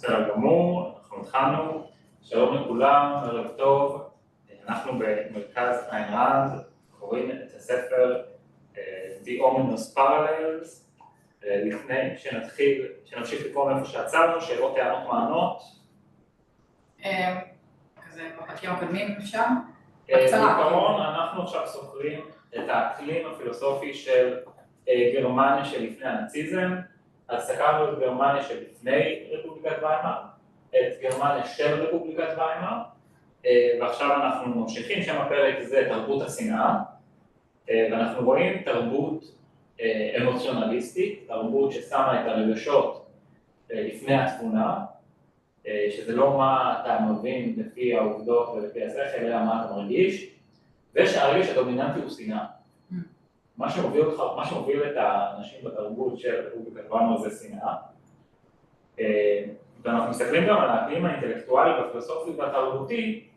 בסדר גמור, אנחנו התחלנו. שלום לכולם, ערב טוב. אנחנו במרכז איין ראנד, קוראים את הספר The Ominous Parallels. לפני שנמשיך לקרוא מאיפה שעצרנו, שאלות, טענות, מענות. כזה בפרקים הקודמים אפשר? בעיקרון, אנחנו עכשיו סוקרים את האקלים הפילוסופי של גרמניה שלפני הנאציזם. אז סקרנו את גרמניה שלפני רפובליקת ויימאר, את גרמניה של רפובליקת ויימאר, ועכשיו אנחנו ממשיכים, שם הפרק זה תרבות השנאה, ואנחנו רואים תרבות אמוציונליסטית, תרבות ששמה את הרגשות לפני התבונה, שזה לא מה אתה מבין לפי העובדות ולפי השכל, אלא מה אתה מרגיש, ושהרגש הדומיננטי הוא שנאה. מה שמוביל את האנשים בתרבות של רפובליקת ויימאר זה שנאה. ואנחנו מסתכלים גם על האקלים האינטלקטואלי והפילוסופי והתרבותי,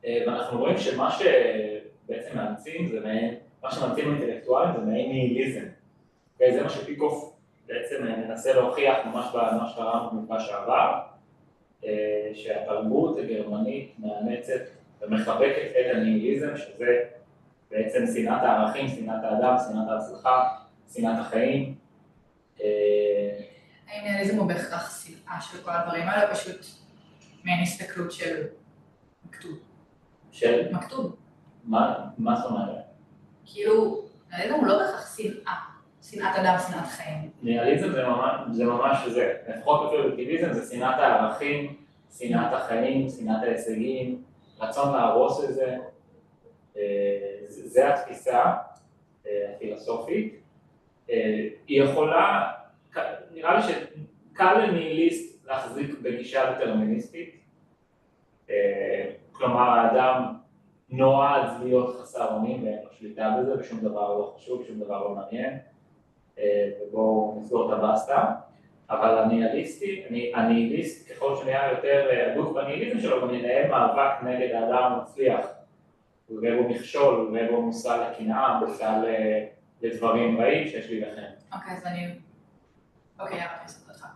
ואנחנו רואים שמה שבעצם מאמצים זה מה שמאמצים האינטלקטואלים זה מעין ניהיליזם. זה מה שפיקוף בעצם מנסה להוכיח ממש קרה במפגש שעבר, שהתרבות הגרמנית מאמצת ומחבקת את הניהיליזם, שזה בעצם שנאת הערכים, שנאת האדם, שנאת ההצלחה, שנאת החיים. האם ניהיליזם הוא בהכרח שנאה של כל הדברים האלה, פשוט מעין הסתכלות של מכתוב? של? מכתוב. מה זאת אומרת? כאילו, ניהיליזם הוא לא בהכרח שנאת אדם, שנאת חיים. ניהיליזם זה ממש זה, לפחות בפילוסופיה זה שנאת הערכים, שנאת החיים, שנאת ההישגים, רצון להרוס את זה. זה התפיסה הפילוסופית. היא יכולה, נראה לי שקל לניהיליסט להחזיק בגישה דטרמיניסטית, כלומר האדם נועד להיות חסר אונים ואין לו שליטה בזה ושום דבר לא חשוב, שום דבר לא מעניין, ובואו נסגור את הבסטה. אבל הניהיליסט ככל שנהיה יותר הדוק בניהיליזם שלו, גם ינהל מאבק נגד האדם המצליח, ובו מכשול, ובו מושא לקנאה, מושא לדברים רעים שיש לי לכם. אוקיי, אז אני... אוקיי, אני אספר לך.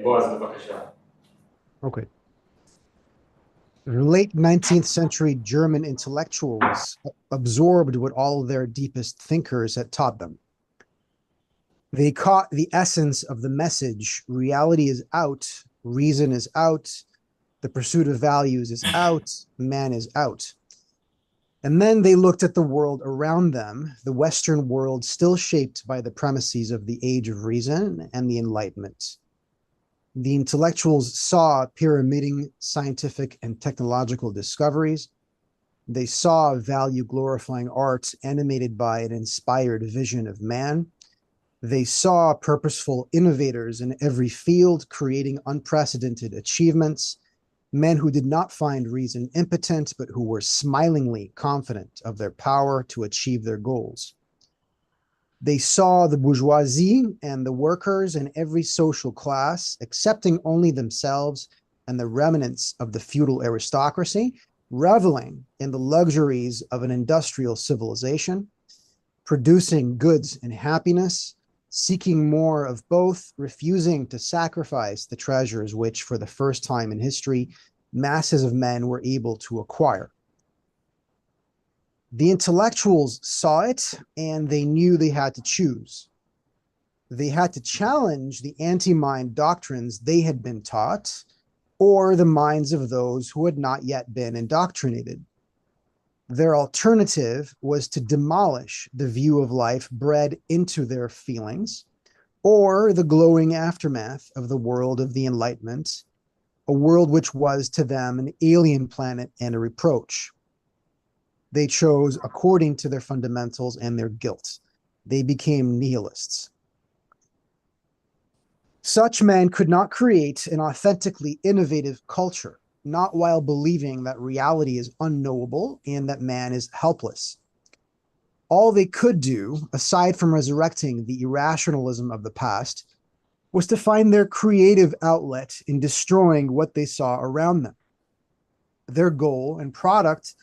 בועז, בבקשה. Okay. The late 19th century German intellectuals absorbed what all their deepest thinkers had taught them. They caught the essence of the message: reality is out, reason is out, the pursuit of values is out, man is out. And then they looked at the world around them, the Western world still shaped by the premises of the age of reason and the Enlightenment. The intellectuals saw pyramiding scientific and technological discoveries. They saw value-glorifying art animated by an inspired vision of man. They saw purposeful innovators in every field creating unprecedented achievements, men who did not find reason impotent, but who were smilingly confident of their power to achieve their goals. They saw the bourgeoisie and the workers in every social class, accepting only themselves and the remnants of the feudal aristocracy, reveling in the luxuries of an industrial civilization, producing goods and happiness, seeking more of both, refusing to sacrifice the treasures which, for the first time in history, masses of men were able to acquire. The intellectuals saw it, and they knew they had to choose. They had to challenge the anti-mind doctrines they had been taught, or the minds of those who had not yet been indoctrinated. Their alternative was to demolish the view of life bred into their feelings, or the glowing aftermath of the world of the Enlightenment, a world which was to them an alien planet and a reproach. They chose according to their fundamentals and their guilt. They became nihilists. Such men could not create an authentically innovative culture, not while believing that reality is unknowable and that man is helpless. All they could do, aside from resurrecting the irrationalism of the past, was to find their creative outlet in destroying what they saw around them. Their goal and product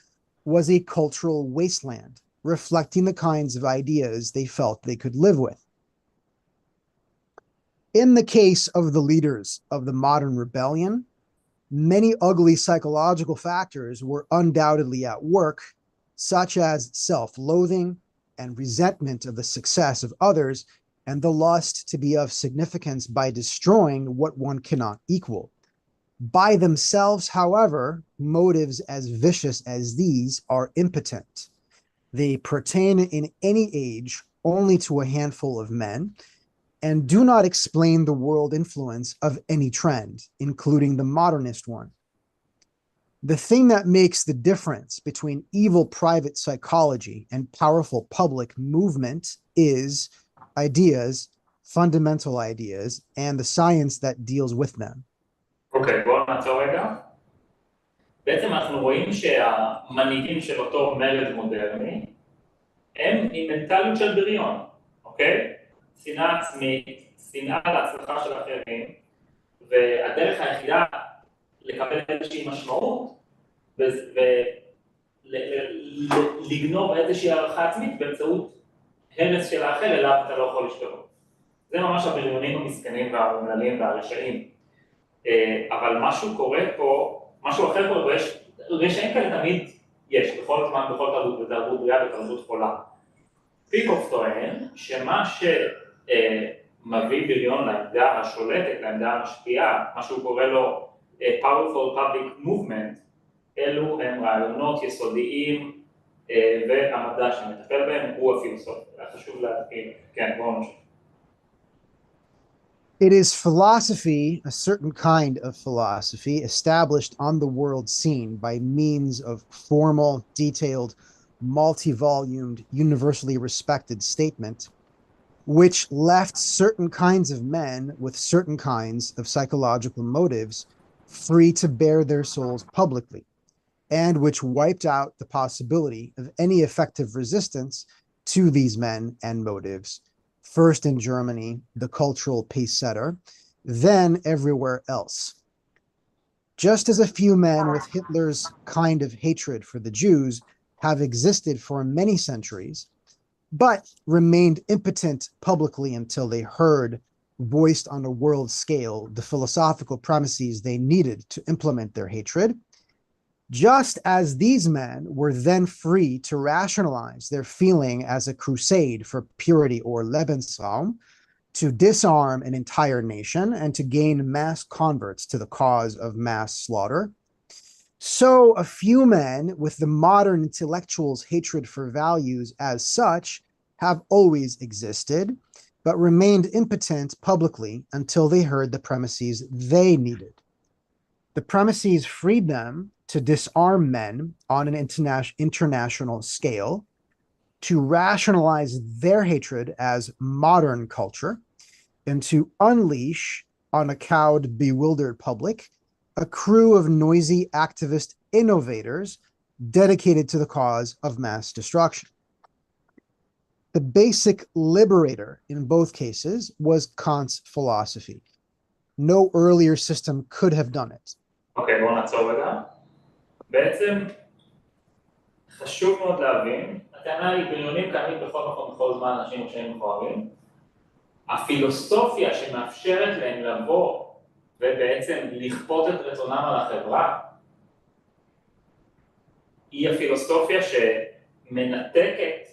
was a cultural wasteland, reflecting the kinds of ideas they felt they could live with. In the case of the leaders of the modern rebellion, many ugly psychological factors were undoubtedly at work, such as self-loathing and resentment of the success of others, and the lust to be of significance by destroying what one cannot equal. By themselves, however, motives as vicious as these are impotent. They pertain in any age only to a handful of men, and do not explain the world influence of any trend, including the modernist one. The thing that makes the difference between evil private psychology and powerful public movement is ideas, fundamental ideas, and the science that deals with them. אוקיי, בואו נעצור רגע. בעצם אנחנו רואים שהמנהיגים של אותו מרד מודרני הם עם מנטליות של בריון, אוקיי? שנאה עצמית, שנאה להצלחה של אחרים, והדרך היחידה לקבל איזושהי משמעות ולגנוב איזושהי הערכה עצמית באמצעות הרס של האחר אליו אתה לא יכול לשתות. זה ממש הבריונים המסכנים והמומללים והרשעים. אבל משהו קורה פה, משהו אחר קורה פה, יש רשעים כאלה תמיד יש, בכל זמן, בכל תרבות, בתרבות בריאה ובתרבות חולה. פיקוף טוען שמה שמביא בריון לעמדה השולטת, לעמדה המשפיעה, מה שהוא קורא לו powerful public movement, אלו הם רעיונות יסודיים והמדע שמטפל בהם הוא הפילוסופי. חשוב להתחיל, כן, בואו נמשיך. It is philosophy, a certain kind of philosophy, established on the world scene by means of formal, detailed, multi-volumed, universally respected statement, which left certain kinds of men with certain kinds of psychological motives free to bare their souls publicly, and which wiped out the possibility of any effective resistance to these men and motives, first in Germany, the cultural pace setter, then everywhere else. Just as a few men with Hitler's kind of hatred for the Jews have existed for many centuries, but remained impotent publicly until they heard, voiced on a world scale, the philosophical premises they needed to implement their hatred, just as these men were then free to rationalize their feeling as a crusade for purity or Lebensraum, to disarm an entire nation and to gain mass converts to the cause of mass slaughter, so a few men with the modern intellectuals' hatred for values as such have always existed, but remained impotent publicly until they heard the premises they needed. The premises freed them to disarm men on an international scale, to rationalize their hatred as modern culture, and to unleash on a cowed, bewildered public a crew of noisy activist innovators dedicated to the cause of mass destruction. The basic liberator in both cases was Kant's philosophy. No earlier system could have done it. אוקיי, בואו נעצור רגע. בעצם חשוב מאוד להבין, הטענה היא בריונים קיימים בכל מקום, בכל זמן, אנשים שהם מכוערים. הפילוסופיה שמאפשרת להם לבוא ובעצם לכפות את רצונם על החברה, היא הפילוסופיה שמנתקת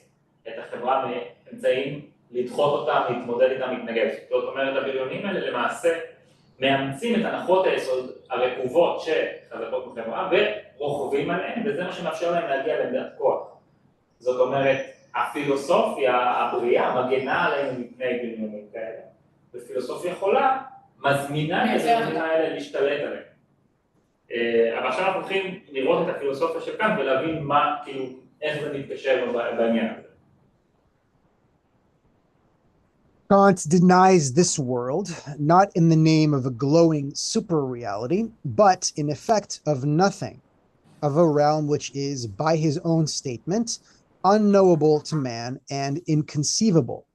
את החברה מאמצעים לדחות אותם, להתמודד איתם, להתנגד. זאת אומרת, הבריונים האלה למעשה מאמצים את הנחות היסוד הרקובות שחזקות בחברה ורוכבים עליהם, וזה מה שמאפשר להם להגיע לעמדת כוח. זאת אומרת, הפילוסופיה הבריאה מגנה עליהם מפני בריונים כאלה, ופילוסופיה חולה מזמינה את הבריונים האלה להשתלט עליהם. אבל עכשיו אנחנו הולכים לראות את הפילוסופיה של כאן ולהבין מה, כאילו, איך זה מתקשר בעניין הזה. Kant denies this world, not in the name of a glowing super reality, but in effect of nothing, of a realm which is, by his own statement, unknowable to man and inconceivable.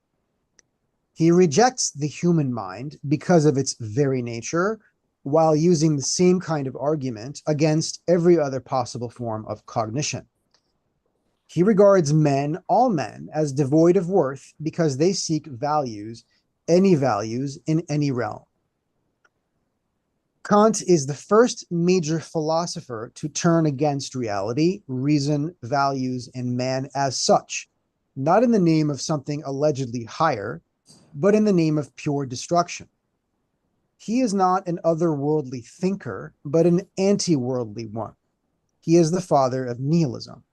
He rejects the human mind because of its very nature, while using the same kind of argument against every other possible form of cognition. He regards men, all men, as devoid of worth because they seek values any values in any realm. Kant is the first major philosopher to turn against reality, reason, values, and man as such, not in the name of something allegedly higher, but in the name of pure destruction. He is not an otherworldly thinker, but an anti-worldly one. He is the father of nihilism.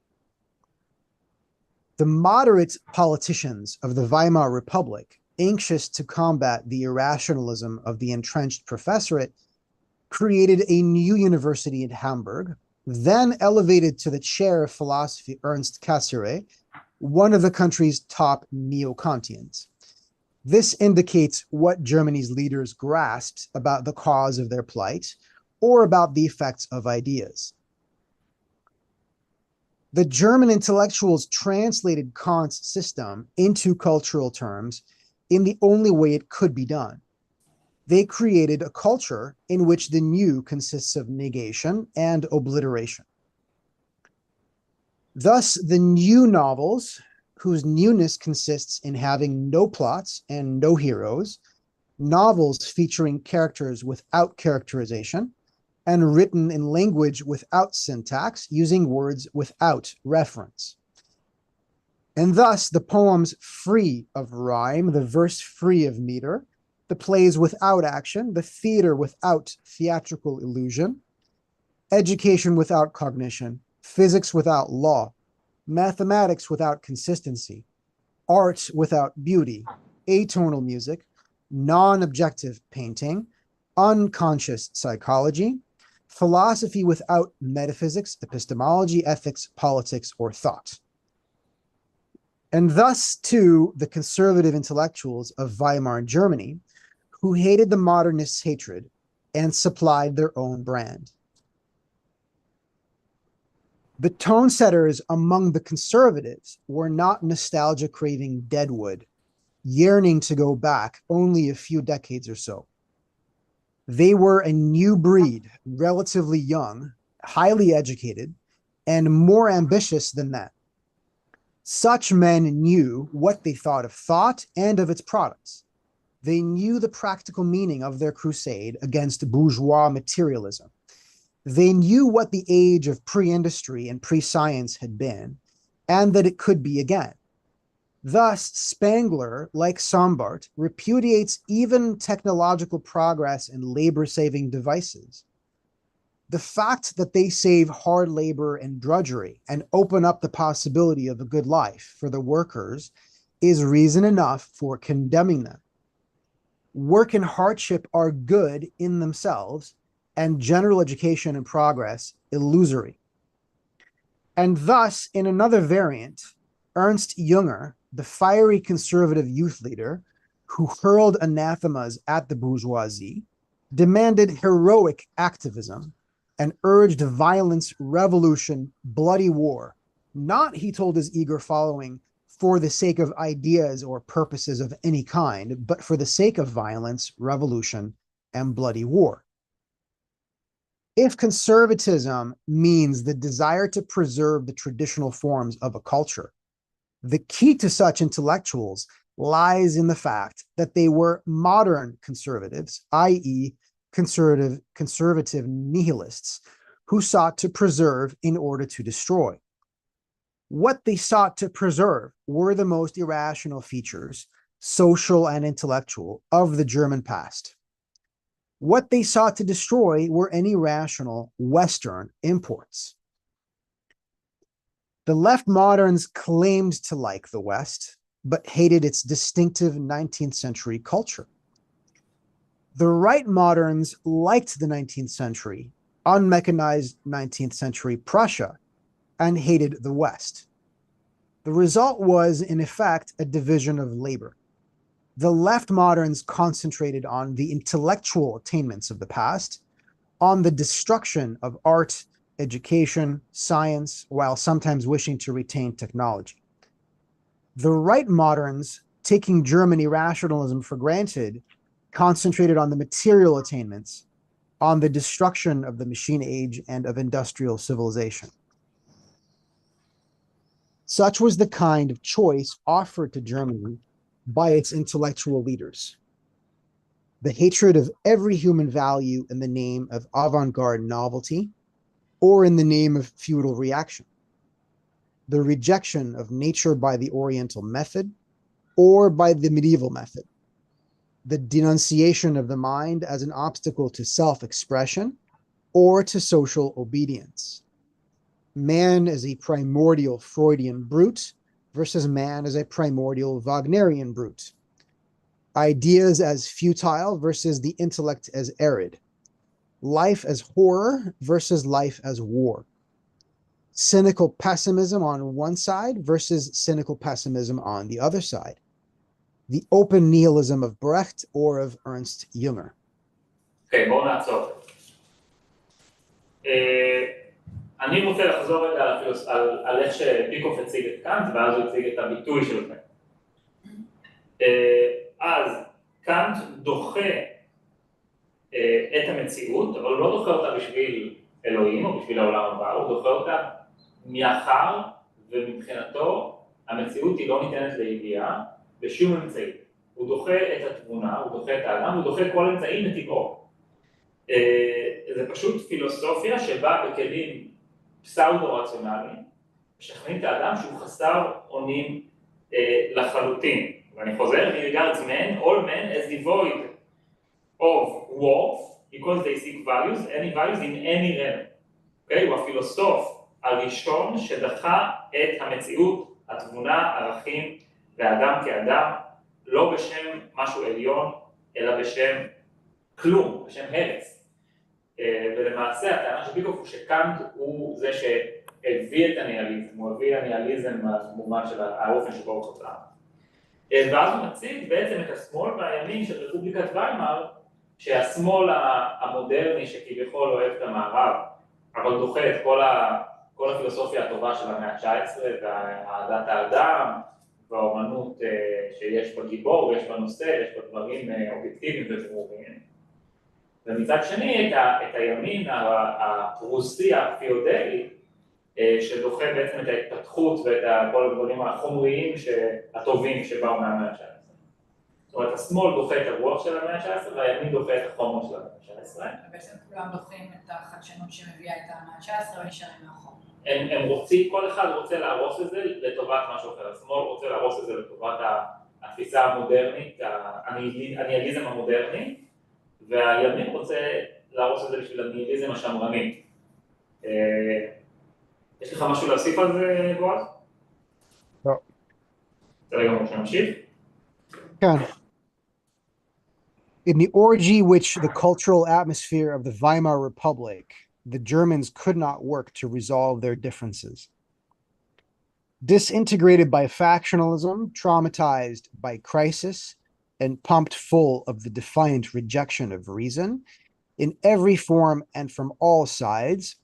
The moderate politicians of the Weimar Republic, anxious to combat the irrationalism of the entrenched professorate, created a new university in Hamburg, then elevated to the chair of philosophy Ernst Cassirer, one of the country's top neo-Kantians. This indicates what Germany's leaders grasped about the cause of their plight or about the effects of ideas. The German intellectuals translated Kant's system into cultural terms in the only way it could be done. They created a culture in which the new consists of negation and obliteration. Thus, the new novels, whose newness consists in having no plots and no heroes, novels featuring characters without characterization, and written in language without syntax, using words without reference. And thus, the poems free of rhyme, the verse free of meter, the plays without action, the theater without theatrical illusion, education without cognition, physics without law, mathematics without consistency, art without beauty, atonal music, non-objective painting, unconscious psychology, philosophy without metaphysics, epistemology, ethics, politics, or thought. And thus, too, the conservative intellectuals of Weimar Germany, who hated the modernists' hatred and supplied their own brand. The tone setters among the conservatives were not nostalgia-craving deadwood, yearning to go back only a few decades or so. They were a new breed, relatively young, highly educated, and more ambitious than that. Such men knew what they thought of thought and of its products. They knew the practical meaning of their crusade against bourgeois materialism. They knew what the age of pre-industry and pre-science had been, and that it could be again. Thus, Spengler, like Sombart, repudiates even technological progress in labor-saving devices. The fact that they save hard labor and drudgery and open up the possibility of a good life for the workers is reason enough for condemning them. Work and hardship are good in themselves, and general education and progress illusory. And thus, in another variant, Ernst Jünger, the fiery conservative youth leader who hurled anathemas at the bourgeoisie, demanded heroic activism and urged violence, revolution, bloody war, not, he told his eager following, for the sake of ideas or purposes of any kind, but for the sake of violence, revolution, and bloody war. If conservatism means the desire to preserve the traditional forms of a culture, the key to such intellectuals lies in the fact that they were modern conservatives, i.e., conservative nihilists, who sought to preserve in order to destroy. What they sought to preserve were the most irrational features, social and intellectual, of the German past. What they sought to destroy were any rational Western imports. The left moderns claimed to like the West, but hated its distinctive 19th century culture. The right moderns liked the 19th century, unmechanized 19th century Prussia, and hated the West. The result was, in effect, a division of labor. The left moderns concentrated on the intellectual attainments of the past, on the destruction of art, education, science, while sometimes wishing to retain technology. The right moderns, taking German irrationalism for granted, concentrated on the material attainments, on the destruction of the machine age and of industrial civilization. Such was the kind of choice offered to Germany by its intellectual leaders. the hatred of every human value in the name of avant-garde novelty or in the name of feudal reaction, the rejection of nature by the Oriental method or by the medieval method, the denunciation of the mind as an obstacle to self-expression or to social obedience. Man as a primordial Freudian brute versus man as a primordial Wagnerian brute. Ideas as futile versus the intellect as arid. Life as horror versus life as war. Cynical pessimism on one side versus cynical pessimism on the other side. The open nihilism of Brecht or of Ernst Jünger. אוקיי, בואו נעצור. אני רוצה לחזור רגע על איך שפיקוף הציג את קאנט, ואז הוא הציג את הביטוי של קאנט. אז קאנט דוחה את המציאות, אבל הוא לא דוחה אותה בשביל אלוהים או בשביל העולם הבא, הוא דוחה אותה מאחר ומבחינתו המציאות היא לא ניתנת לידיעה בשום אמצעי. הוא דוחה את התבונה, הוא דוחה את האדם, הוא דוחה כל אמצעי מטבעו. זה פשוט פילוסופיה שבאה בכלים פסאודו-רציונליים, משכנעים את האדם שהוא חסר אונים לחלוטין. ואני חוזר, he regards men, all men as devoid of worth, because they seek values, any values in any realm. Okay? הוא הפילוסוף הראשון שדחה את המציאות, התבונה, ערכים והאדם כאדם, לא בשם משהו עליון, אלא בשם כלום, בשם הרס. ולמעשה הטענה של פיקוף הוא שקאנט הוא זה שהביא את הניהליזם, הוא הביא הניהליזם במובן של האופן שבו הוא חוצה. ואז הוא מציג בעצם את השמאל והימין של רפובליקת ויימאר, שהשמאל המודרני שכביכול אוהב את המערב, אבל דוחה את כל הפילוסופיה הטובה של המאה ה-19, והאהדת האדם, והאומנות שיש בה גיבור, ויש בה נושא, יש בה דברים אובייקטיביים וברורים. ומצד שני את הימין הפרוסי הפיודלי, שדוחה בעצם את ההתפתחות ואת כל הדברים החומריים הטובים שבאו מהמאה ה-19. זאת אומרת, השמאל דוחה את הרוח של המאה ה-19 והימין דוחה את החומר של המאה ה-19. ובעצם כולם דוחים את החדשנות שמביאה את המאה ה-19 ונשארים מאחור. הם רוצים, כל אחד רוצה להרוס את זה לטובת משהו אחר. השמאל רוצה להרוס את זה לטובת התפיסה המודרנית, הניהיליזם המודרני, והימין רוצה להרוס את זה בשביל הניהיליזם השמרני. יש לך משהו להוסיף על זה, בועז? לא. בסדר גמור, שנמשיך? כן. In the orgy which the cultural atmosphere of the Weimar Republic, the Germans could not work to resolve their differences. Disintegrated by factionalism, traumatized by crisis, and pumped full of the defiant rejection of reason, in every form and from all sides,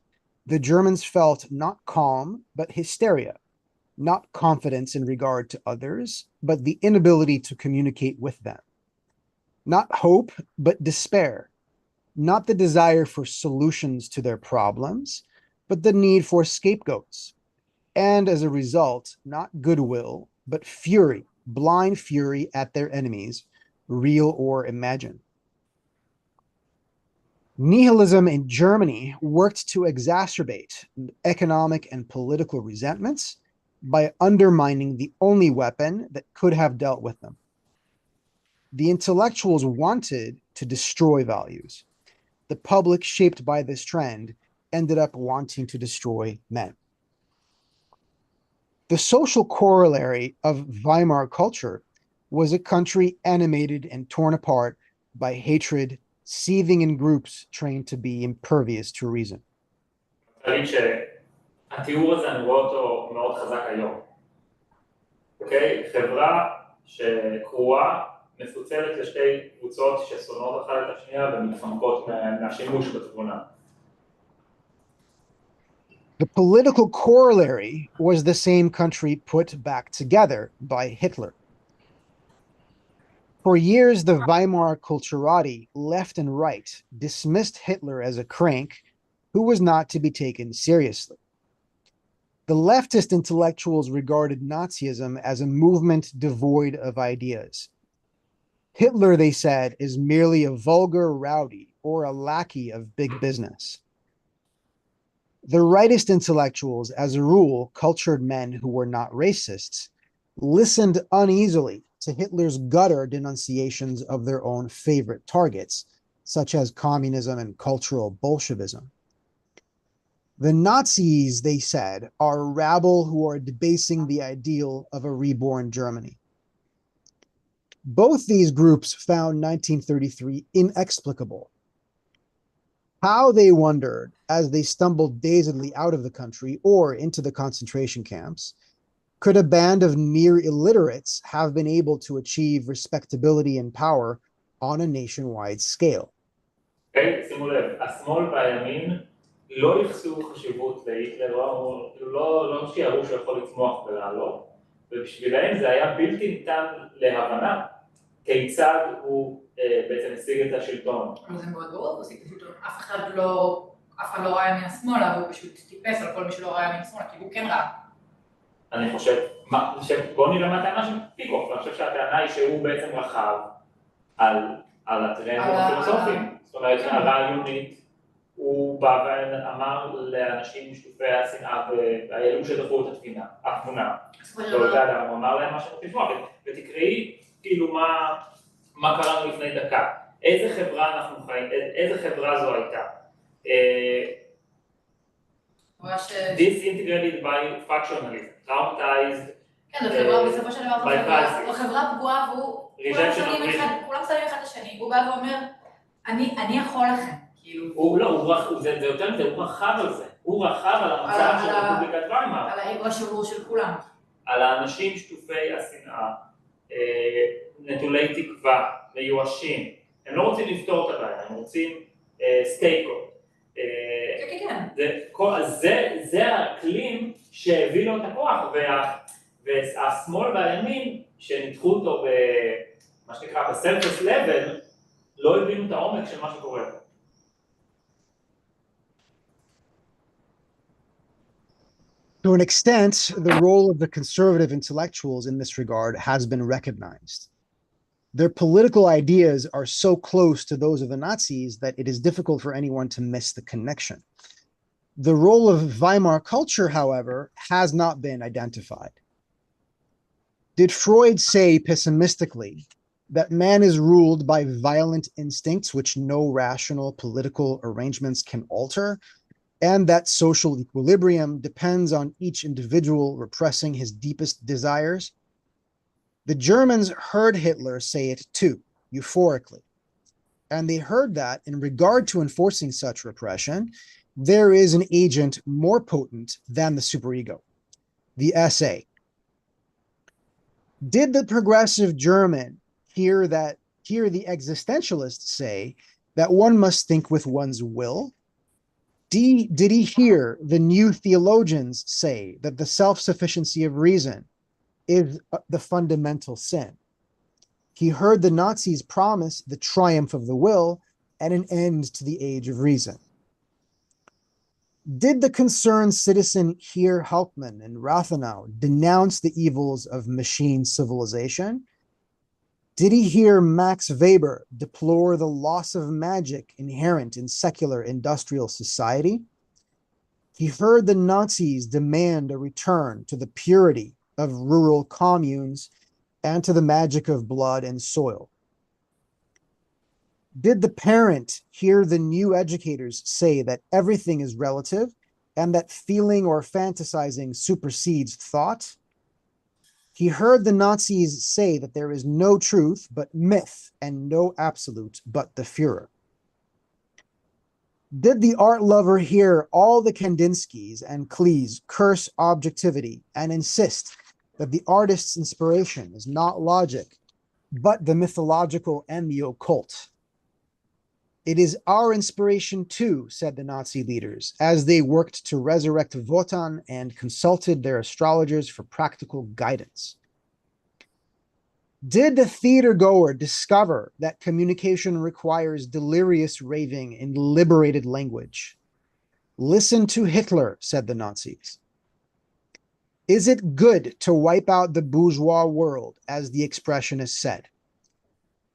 the Germans felt not calm, but hysteria, not confidence in regard to others, but the inability to communicate with them, not hope, but despair, not the desire for solutions to their problems, but the need for scapegoats, and as a result, not goodwill, but fury, blind fury at their enemies, real or imagined. Nihilism in Germany worked to exacerbate economic and political resentments by undermining the only weapon that could have dealt with them. The intellectuals wanted to destroy values. The public, shaped by this trend, ended up wanting to destroy men. The social corollary of Weimar culture was a country animated and torn apart by hatred, seething in groups trained to be impervious to reason. התיאור הזה אני רואה אותו מאוד חזק היום. אוקיי? חברה שקרועה, מפוצלת לשתי קבוצות ששונאות אחת את השנייה ומתחמקות מהשימוש בתבונה. The political corollary was the same country put back together by Hitler. For years, the Weimar culturati, left and right, dismissed Hitler as a crank who was not to be taken seriously. The leftist intellectuals regarded Nazism as a movement devoid of ideas. Hitler, they said, is merely a vulgar rowdy or a lackey of big business. The rightist intellectuals, as a rule, cultured men who were not racists, listened uneasily to Hitler's gutter denunciations of their own favorite targets, such as communism and cultural Bolshevism. The Nazis, they said, are rabble who are debasing the ideal of a reborn Germany. Both these groups found 1933 inexplicable. How, they wondered, as they stumbled dazedly out of the country or into the concentration camps, could a band of near illiterates have been able to achieve respectability and power on a nationwide scale? Okay, שימו לב, השמאל והימין לא ייחסו חשיבות להיטלר, לא שיערו שהוא יכול לצמוח ולעלות, ובשבילהם זה היה בלתי ניתן להבנה כיצד הוא בעצם השיג את השלטון. זה מאוד ברור, הוא השיג את השלטון. אף אחד לא ראה מן השמאל, אבל הוא פשוט טיפס על כל מי שלא ראה מן השמאל, כי הוא כן ראה. אני חושב, בואו נראה מה הטענה של פיקוף, אני חושב שהטענה היא שהוא בעצם רכב על הטרנדים הפילוסופיים. זאת אומרת, הרעיונית, הוא בא ואמר לאנשים שטופי השנאה והאלו שדחו את התבונה. הוא אמר להם מה שהם תשמע, ותקראי כאילו מה קראנו לפני דקה, איזה חברה אנחנו חיים, איזה חברה זו הייתה. Disintegrated by factionalism, traumatized כן, בסופו של דבר, בחברה פגועה והוא, כולם שמים אחד לשני, הוא בא ואומר, אני יכול לכם, כאילו. לא, זה יותר מזה, הוא רכב על זה, הוא רכב על המצב של רפובליקת ויימאר. על האגו השבור של כולם. על האנשים שטופי השנאה, נטולי תקווה, מיואשים, הם לא רוצים לפתור את הבעיה, הם רוצים סטייקות. זה האקלים שהביא לו את הכוח, והשמאל והימין שניתחו אותו במה שנקרא בסרפס לבל, לא הבינו את העומק של מה שקורה. To an extent, the role of the conservative intellectuals in this regard has been recognized. Their political ideas are so close to those of the Nazis that it is difficult for anyone to miss the connection. The role of Weimar culture, however, has not been identified. Did Freud say pessimistically that man is ruled by violent instincts which no rational political arrangements can alter, and that social equilibrium depends on each individual repressing his deepest desires? The Germans heard Hitler say it too, euphorically. And they heard that in regard to enforcing such repression, there is an agent more potent than the superego, the SA. Did the progressive German hear the existentialists say that one must think with one's will? Did he hear the new theologians say that the self-sufficiency of reason is the fundamental sin? He heard the Nazis promise the triumph of the will and an end to the age of reason. Did the concerned citizen hear Hauptmann and Rathenau denounce the evils of machine civilization? Did he hear Max Weber deplore the loss of magic inherent in secular industrial society? He heard the Nazis demand a return to the purity of rural communes and to the magic of blood and soil. Did the parent hear the new educators say that everything is relative and that feeling or fantasizing supersedes thought? He heard the Nazis say that there is no truth but myth and no absolute but the Führer. Did the art lover hear all the Kandinskys and Klees curse objectivity and insist that the artist's inspiration is not logic, but the mythological and the occult? It is our inspiration too, said the Nazi leaders, as they worked to resurrect Wotan and consulted their astrologers for practical guidance. Did the theater goer discover that communication requires delirious raving in liberated language? Listen to Hitler, said the Nazis. Is it good to wipe out the bourgeois world, as the expression is said?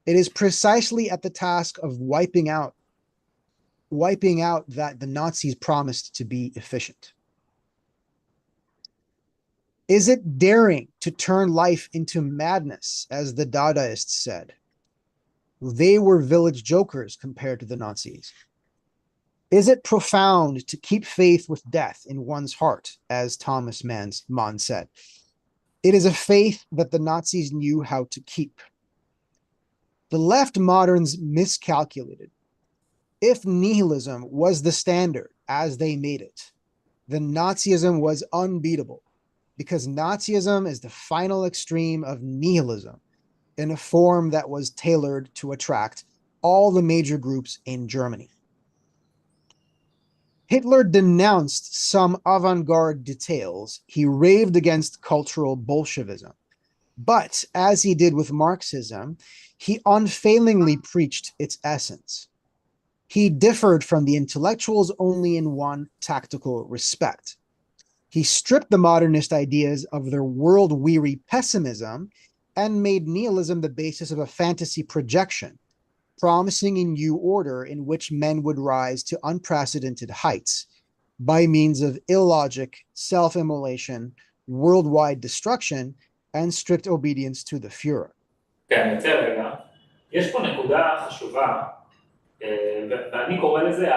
It is precisely at the task of wiping out that the Nazis promised to be efficient. Is it daring to turn life into madness, as the Dadaists said? They were village jokers compared to the Nazis. Is it profound to keep faith with death in one's heart, as Thomas Mann said? It is a faith that the Nazis knew how to keep. The left moderns miscalculated. If nihilism was the standard as they made it, then Nazism was unbeatable, because Nazism is the final extreme of nihilism in a form that was tailored to attract all the major groups in Germany. Hitler denounced some avant-garde details. He raved against cultural Bolshevism. But as he did with Marxism, he unfailingly preached its essence. He differed from the intellectuals only in one tactical respect. He stripped the modernist ideas of their world-weary pessimism and made nihilism the basis of a fantasy projection, promising a new order in which men would rise to unprecedented heights by means of illogic, self-immolation, worldwide destruction, and strict obedience to the Führer. כן, יוצא רגע. יש פה נקודה חשובה, ואני קורא לזה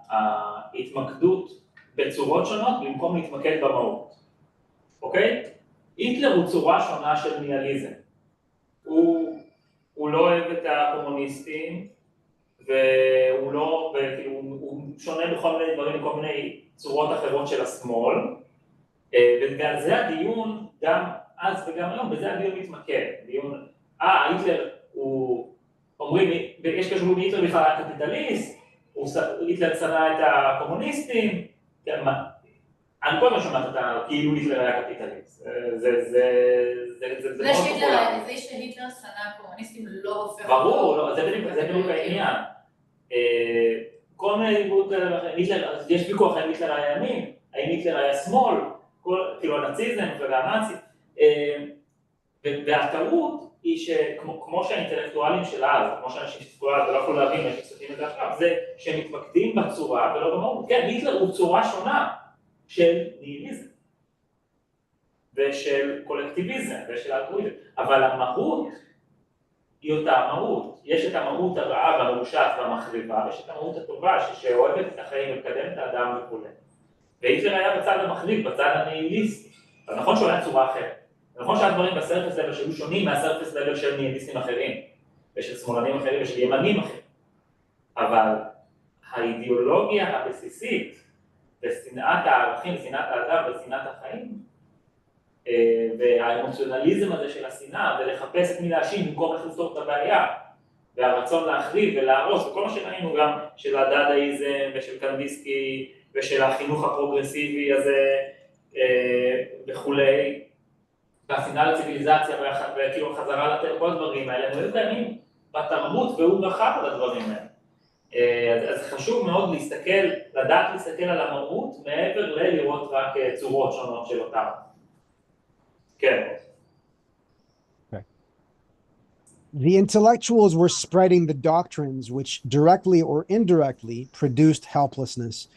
ההתמקדות בצורות שונות במקום להתמקד במהות. אוקיי? היטלר הוא צורה שונה של ניהליזם. הוא לא אוהב את הקומוניסטים, והוא לא, וכאילו, הוא שונה בכל מיני דברים, בכל מיני צורות אחרות של השמאל, וגם זה הדיון, גם אז וגם היום, וזה הדיון מתמקד. דיון, היטלר הוא, אומרים, יש קשור היטלר בכלל היה קפיטליסט, היטלר צנע את הקומוניסטים, אני כל הזמן שומעת אותה, כאילו היטלר היה קפיטליסט. זה מאוד פופולרי. זה שהיטלר שנא קומוניסטים לא הופך... ברור, זה בדיוק העניין. כל מיני דיברות כאלה, יש ויכוח האם היטלר היה ימין, האם היטלר היה שמאל, כאילו הנאציזם והנאצי. והטעות היא שכמו שהאינטלקטואלים של אז, כמו שאנשים שצפו אז ולא יכולו להבין איך שצפים את זה עכשיו, זה שהם מתמקדים בצורה ולא במהות. כן, היטלר הוא צורה שונה של ניהיליזם, ושל קולקטיביזם, ושל אלטרואיזם, אבל המהות היא אותה מהות. יש את המהות הרעה והמרושעת והמחריבה, ויש את המהות הטובה שאוהבת את החיים ומקדמת את האדם וכו'. והיטלר היה בצד המחריב, בצד הניהיליסטי. אבל נכון שהוא היה צורה אחרת. נכון שהדברים בסרפס לבל שהיו שונים מהסרפס לבל של ניהיליסטים אחרים, ושל שמאלנים אחרים ושל ימנים אחרים. אבל האידיאולוגיה הבסיסית, ושנאת הערכים, שנאת האדם ושנאת החיים, והאמוציונליזם הזה של השנאה, ולחפש את מי להאשים במקום איך לפתור את הבעיה, והרצון להחריב ולהרוס, וכל מה שראינו גם של הדדאיזם ושל קנדיסקי ושל החינוך הפרוגרסיבי הזה וכולי, והשנאה לציביליזציה וכאילו החזרה לתל, כל הדברים האלה, הם היו קיימים בתרבות והוא רחב על הדברים האלה. אז חשוב מאוד להסתכל, לדעת להסתכל על המהות מעבר לראות רק צורות שונות של אותם. כן. The intellectuals were spreading the doctrines which directly or indirectly produced helplessness,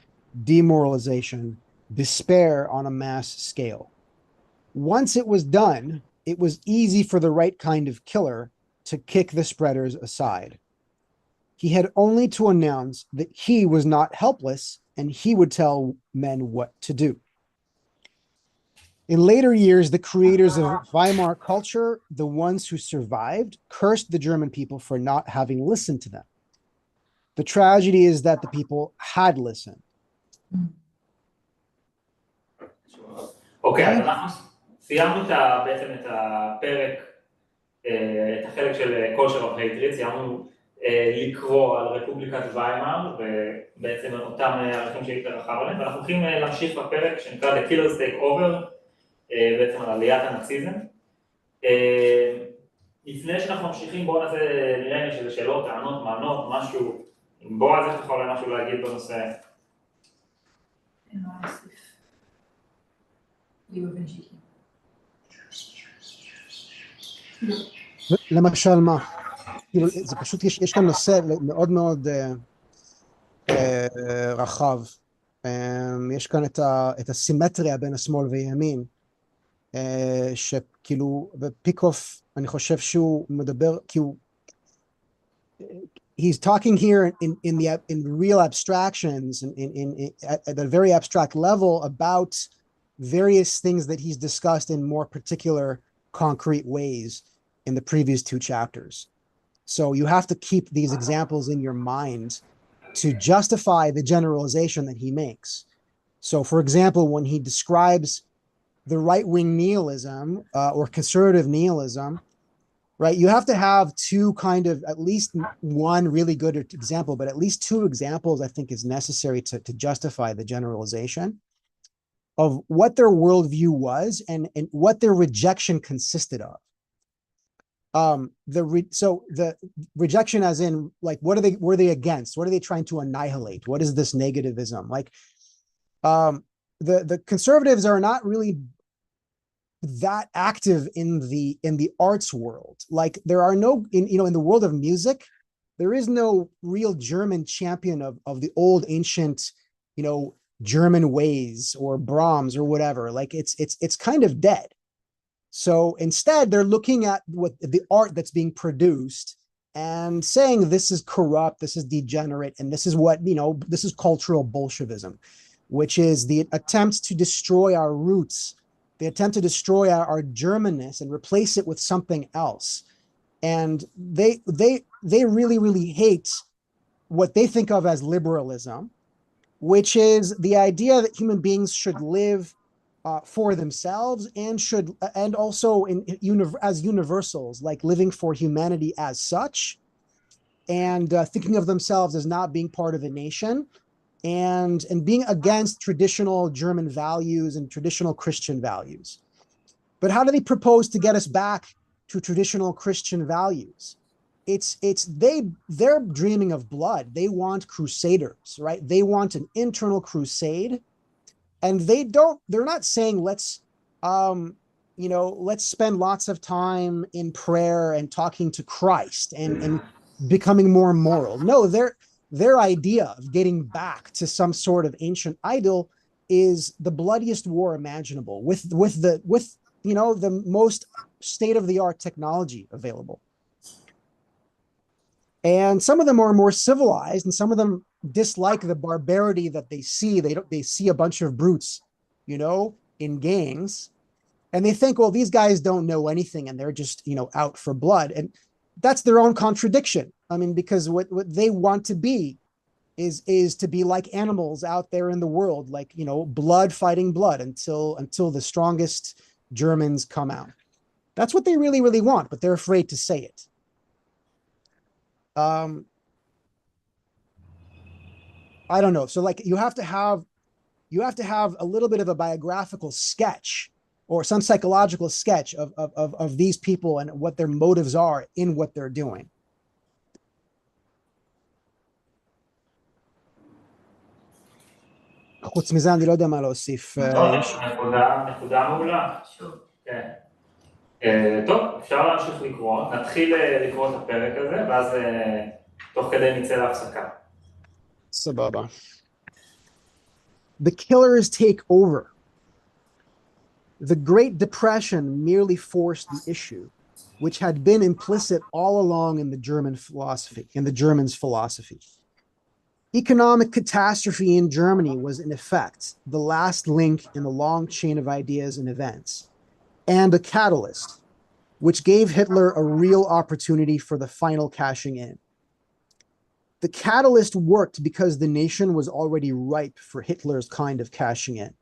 demoralization, despair on a mass scale. Once it was done, it was easy for the right kind of killer to kick the spreaders aside. He had only to announce that he was not helpless and he would tell men what to do. In later years, the creators of Weimar culture, the ones who survived, cursed the German people for not having listened to them. The tragedy is that the people had listened. אוקיי, אז אנחנו סיימנו בעצם את הפרק, את החלק של כושר of hatred, סיימנו לקרוא על רפובליקת ויימאר, ובעצם אותם ערכים שהיטלר רכב עליהם, ואנחנו הולכים להמשיך בפרק שנקרא The Killers Take Over, בעצם על עליית הנאציזם. לפני שאנחנו ממשיכים, בואו נראה אם יש איזה שאלות, טענות, מענות, משהו, אם בואו אז יש לך אולי משהו להגיד בנושא. אין מה להוסיף. ליבה בן שיקי. למשל מה? כאילו, זה פשוט, יש כאן נושא מאוד מאוד רחב. יש כאן את הסימטריה בין השמאל וימין, שכאילו, בפיקוף, אני חושב שהוא מדבר, כי הוא, he's talking here in real abstractions, at a very abstract level about various things that he's discussed in more particular concrete ways in the previous two chapters. So you have to keep these examples in your mind to justify the generalization that he makes. So for example, when he describes the right-wing nihilism or conservative nihilism, right, you have to have two kind of, at least one really good example, but at least two examples I think is necessary to justify the generalization of what their worldview was and what their rejection consisted of. So the rejection as in, like, what were they against? What are they trying to annihilate? What is this negativism? Like, the conservatives are not really that active in the arts world. Like, there are no, in the world of music, there is no real German champion of the old ancient, German ways, or Brahms or whatever. Like, it's kind of dead. So instead, they're looking at what the art that's being produced and saying this is corrupt, this is degenerate, and this is what, this is cultural Bolshevism, which is the attempt to destroy our roots, the attempt to destroy our Germanness and replace it with something else. And they really, really hate what they think of as liberalism, which is the idea that human beings should live for themselves and also as universals, like living for humanity as such, and thinking of themselves as not being part of a nation, and being against traditional German values and traditional Christian values. But how do they propose to get us back to traditional Christian values? They're dreaming of blood. They want crusaders, right? They want an internal crusade. And they're not saying let's spend lots of time in prayer and talking to Christ and becoming more moral. No, their idea of getting back to some sort of ancient idol is the bloodiest war imaginable with the most state-of-the-art technology available. And some of them are more civilized, and some of them dislike the barbarity that they see. They see a bunch of brutes, in gangs, and they think, well, these guys don't know anything and they're just, out for blood. And that's their own contradiction. I mean, because what they want to be is to be like animals out there in the world, like, blood fighting blood until the strongest Germans come out. That's what they really, really want, but they're afraid to say it. I don't know. So, like, you have to have a little bit of a biographical sketch or some psychological sketch of these people and what their motives are in what they're doing. חוץ מזה, אני לא יודע מה להוסיף. נקודה מעולה. טוב, אפשר להמשיך לקרוא. נתחיל לקרוא את הפרק הזה, ואז תוך כדי נצא להפסקה. סבבה. The killers take over. The Great Depression merely forced the issue, which had been implicit all along in the Germans' philosophy. Economic catastrophe in Germany was, in effect, the last link in the long chain of ideas and events, and a catalyst, which gave Hitler a real opportunity for the final cashing in. The catalyst worked because the nation was already ripe for Hitler's kind of cashing in.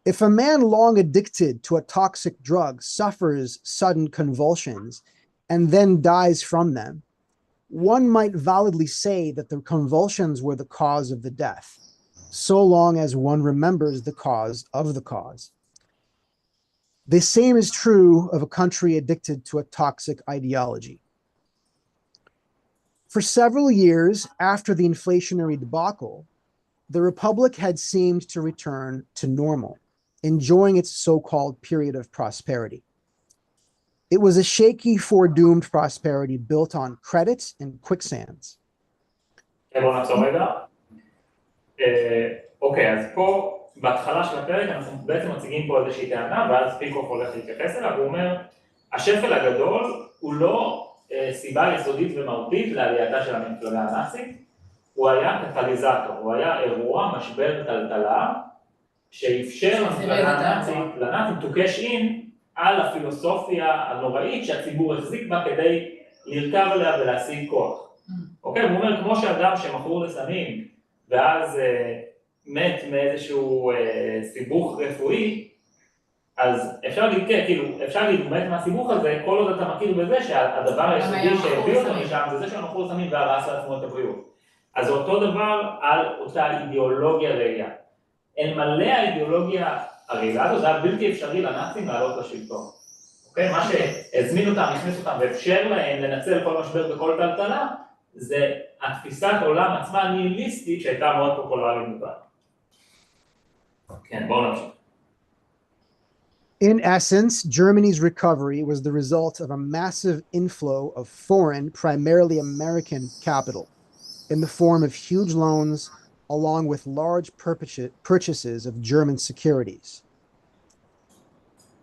If a man long addicted to a toxic drug suffers sudden convulsions and then dies from them, one might validly say that the convulsions were the cause of the death, so long as one remembers the cause of the cause. The same is true of a country addicted to a toxic ideology. For several years after the inflationary debacle, the Republic had seemed to return to normal, enjoying its so-called period of prosperity. It was a shaky, foredoomed prosperity built on credit and quicksands. בואו נחזור רגע. אוקיי, אז פה בהתחלה של הפרק אנחנו בעצם מציגים פה איזושהי טענה, ואז פיקוף הולך להתייחס אליה, והוא אומר, השפל הגדול הוא לא סיבה יסודית ומהותית לעלייתה של המפלגה הנאצית, הוא היה קטליזטור, הוא היה אירוע משבר טלטלה, שאפשר למפלגה הנאצית to cash in על הפילוסופיה הנוראית שהציבור החזיק בה כדי לרכב עליה ולהשיג כוח. אוקיי, הוא אומר, כמו שאדם שמכור לסמים, ואז מת מאיזשהו סיבוך רפואי, אז אפשר להגיד, כאילו, אפשר להגיד, הוא מת מהסיבוך הזה, כל עוד אתה מכיר בזה שהדבר היסודי שהביא אותו משם, זה שהוא מכור לסמים והרס לעצמו את הבריאות. אז זה אותו דבר על אותה אידיאולוגיה ראייה. אלמלא האידיאולוגיה הרעילה הזו, זה היה בלתי אפשרי לנאצים לעלות לשלטון. אוקיי? מה שהזמין אותם, הכניס אותם ואפשר להם לנצל כל משבר וכל טלטלה, זה התפיסת עולם עצמה הניהיליסטית שהייתה מאוד פופולרית בבית. כן, בואו נמשיך. In essence, Germany's recovery was the result of a massive inflow of foreign, primarily American capital, in the form of huge loans, along with large purchases of German securities.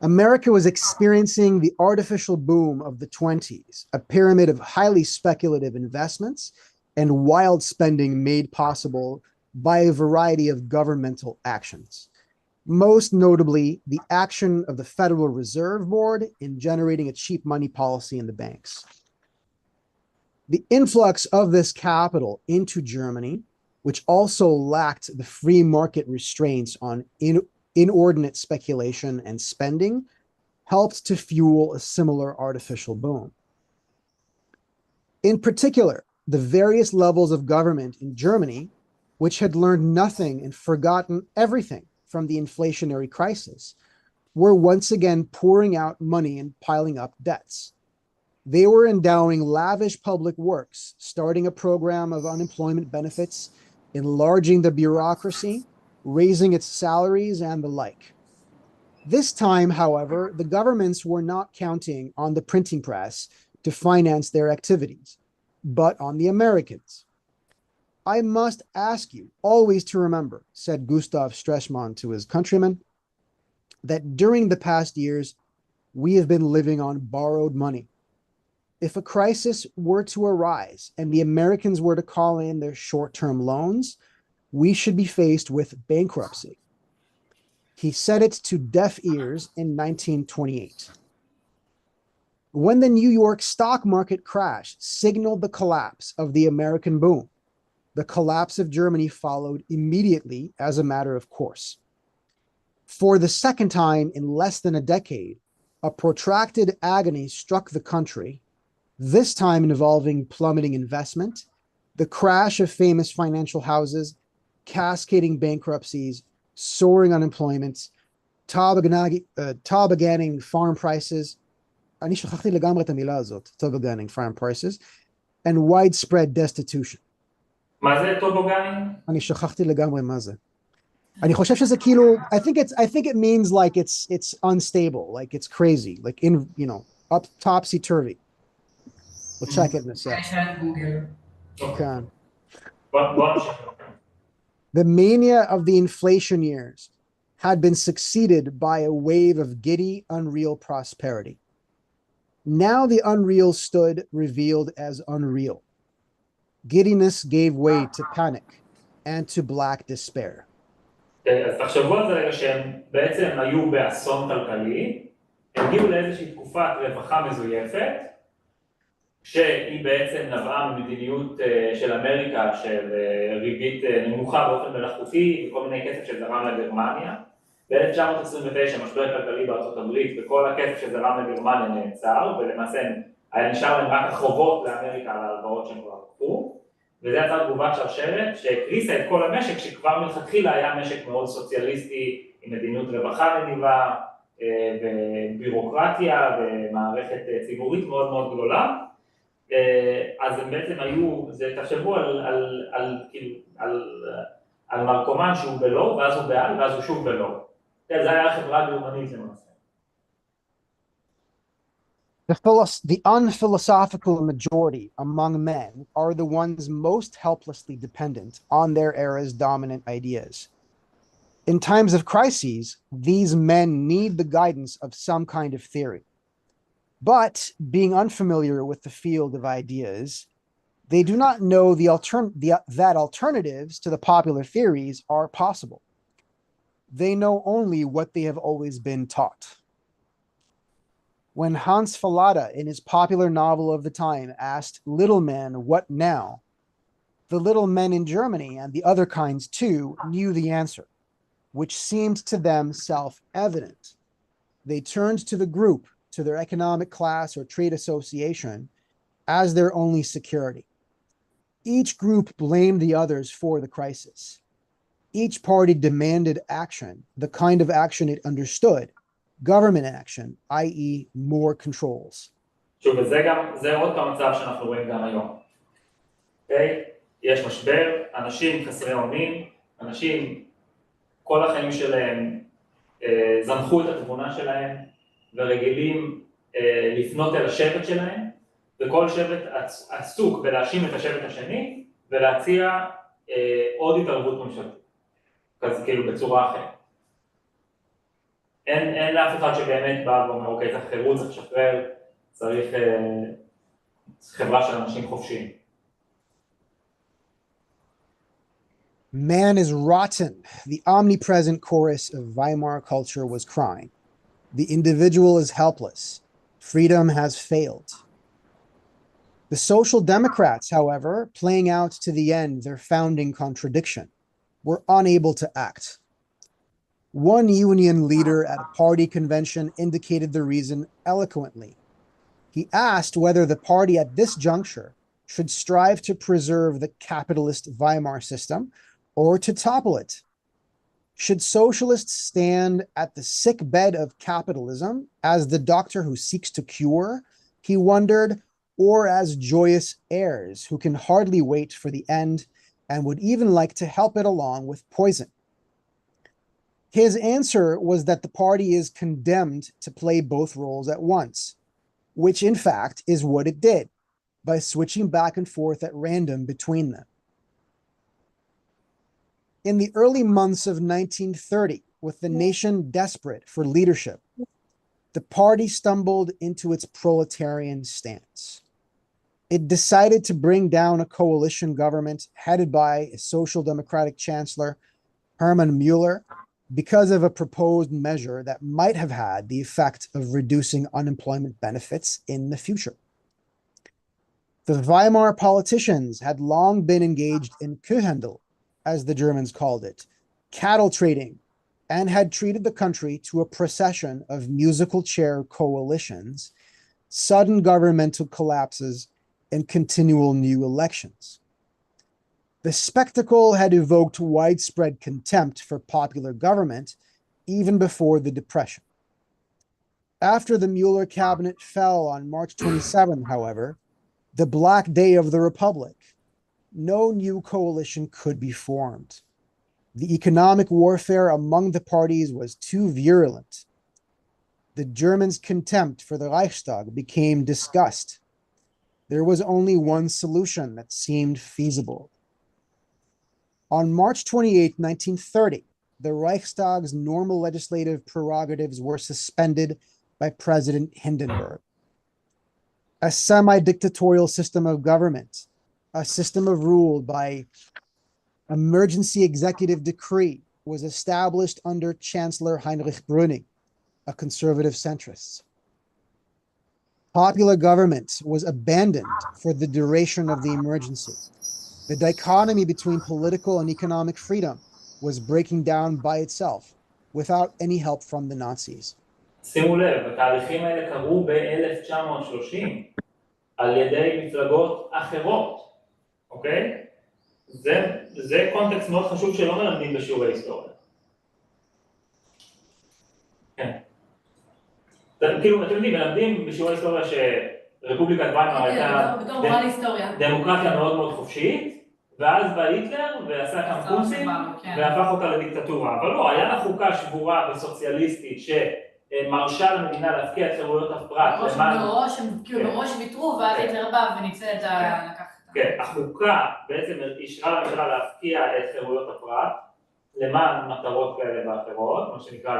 America was experiencing the artificial boom of the 20s, a pyramid of highly speculative investments and wild spending made possible by a variety of governmental actions. Most notably, the action of the Federal Reserve Board in generating a cheap money policy in the banks. The influx of this capital into Germany, which also lacked the free market restraints on inordinate speculation and spending, helped to fuel a similar artificial boom. In particular, the various levels of government in Germany, which had learned nothing and forgotten everything from the inflationary crisis, were once again pouring out money and piling up debts. They were endowing lavish public works, starting a program of unemployment benefits, enlarging the bureaucracy, raising its salaries, and the like. This time, however, the governments were not counting on the printing press to finance their activities, but on the Americans. I must ask you always to remember, said Gustav Stresemann to his countrymen, that during the past years, we have been living on borrowed money. If a crisis were to arise and the Americans were to call in their short-term loans, we should be faced with bankruptcy. He said it to deaf ears in 1928. When the New York stock market crash signaled the collapse of the American boom, the collapse of Germany followed immediately as a matter of course. For the second time in less than a decade, a protracted agony struck the country, this time involving plummeting investment, the crash of famous financial houses, cascading bankruptcies, soaring unemployment, tobogganing farm prices, אני שכחתי לגמרי את המילה הזאת, tobogganing farm prices, and widespread destitution. מה זה טובוגנים? אני שכחתי לגמרי מה זה. אני חושב שזה כאילו, I think it means like it's unstable, like it's crazy, like in, you know, up topsy-turvy. We'll check it in a sec. Okay. The mania of the inflation years had been succeeded by a wave of giddy, unreal prosperity. Now the unreal stood revealed as unreal. Giddiness gave way to panic and to black despair. אז תחשבו על זה רגע שהם בעצם היו באסון כלכלי, הגיעו לאיזושהי תקופת רווחה מזויפת, שהיא בעצם נבעה ממדיניות של אמריקה, של ריבית נמוכה באופן מלאכותי, וכל מיני כסף שזרם לגרמניה. ב-1929 משבר כלכלי בארצות הברית, וכל הכסף שזרם לגרמניה נעצר, ולמעשה היה נשאר להם רק החובות לאמריקה על ההלוואות שהם כבר לקחו, וזה יצר תגובת שרשרת שהקריסה את כל המשק, שכבר מלכתחילה היה משק מאוד סוציאליסטי, עם מדיניות רווחה נדיבה, ובירוקרטיה, ומערכת ציבורית מאוד מאוד גדולה. אז הם בעצם היו, תחשבו על מרקומן שהוא בלא, ואז הוא בעל, ואז הוא שוב בלא. זה היה חברה גרמנית למעשה. The unphilosophical majority among men are the ones most helplessly dependent on their era's dominant ideas. In times of crises, these men need the guidance of some kind of theory. But being unfamiliar with the field of ideas, they do not know that alternatives to the popular theories are possible. They know only what they have always been taught. When Hans Fallada, in his popular novel of the time, asked little men, "What now?" the little men in Germany, and the other kinds too, knew the answer, which seemed to them self-evident. They turned to the group, to their economic class or trade association, as their only security. Each group blamed the others for the crisis. Each party demanded action, the kind of action it understood, government action, i.e. more controls. שוב, זה עוד פעם מצב שאנחנו רואים גם היום. אוקיי? יש משבר, אנשים חסרי אונים, אנשים, כל החיים שלהם זנחו את התבונה שלהם, ורגילים לפנות אל השבט שלהם, וכל שבט עסוק בלהאשים את השבט השני, ולהציע עוד התערבות ממשלתית. אז כאילו בצורה אחרת. אין לאף אחד שבאמת בא ואומר, אוקיי, צריך חירות, צריך לשחרר, צריך חברה של אנשים חופשיים. Man is rotten, the omnipresent chorus of Weimar culture was crying. The individual is helpless. Freedom has failed. The Social Democrats, however, playing out to the end their founding contradiction, were unable to act. One union leader at a party convention indicated the reason eloquently. He asked whether the party at this juncture should strive to preserve the capitalist Weimar system or to topple it. Should socialists stand at the sick bed of capitalism as the doctor who seeks to cure, he wondered, or as joyous heirs who can hardly wait for the end and would even like to help it along with poison? His answer was that the party is condemned to play both roles at once, which in fact is what it did, by switching back and forth at random between them. In the early months of 1930, with the nation desperate for leadership, the party stumbled into its proletarian stance. It decided to bring down a coalition government headed by a social democratic chancellor, Hermann Mueller, because of a proposed measure that might have had the effect of reducing unemployment benefits in the future. The Weimar politicians had long been engaged in Kuhhandel, as the Germans called it, cattle trading, and had treated the country to a procession of musical chair coalitions, sudden governmental collapses, and continual new elections. The spectacle had evoked widespread contempt for popular government even before the Depression. After the Mueller cabinet fell on March 27, however, the Black Day of the Republic, no new coalition could be formed. The economic warfare among the parties was too virulent. The Germans' contempt for the Reichstag became disgust. There was only one solution that seemed feasible. On March 28, 1930, the Reichstag's normal legislative prerogatives were suspended by President Hindenburg. A semi-dictatorial system of government, a system of rule by emergency executive decree, was established under Chancellor Heinrich Brüning, a conservative centrist. Popular government was abandoned for the duration of the emergency. The dichotomy between political and economic freedom was breaking down by itself without any help from the Nazis. שימו לב, התהליכים האלה קרו ב-1930 על ידי מפלגות אחרות, אוקיי? זה קונטקסט מאוד חשוב שלא מלמדים בשיעורי היסטוריה. כן. כאילו, אתם יודעים, מלמדים בשיעורי היסטוריה שרפובליקת ויימאר הייתה דמוקרטיה מאוד מאוד חופשית, ואז בא היטלר ועשה כמה קורסים והפך אותה לדיקטטורה. אבל לא, היה לה חוקה שבורה וסוציאליסטית מרשה למדינה להפקיע את חירויות הפרט. מראש ויתרו ואז היטלר בא וניצל את לקח. כן, החוקה בעצם אישרה לממשלה להפקיע את חירויות הפרט למען מטרות כאלה ואחרות, מה שנקרא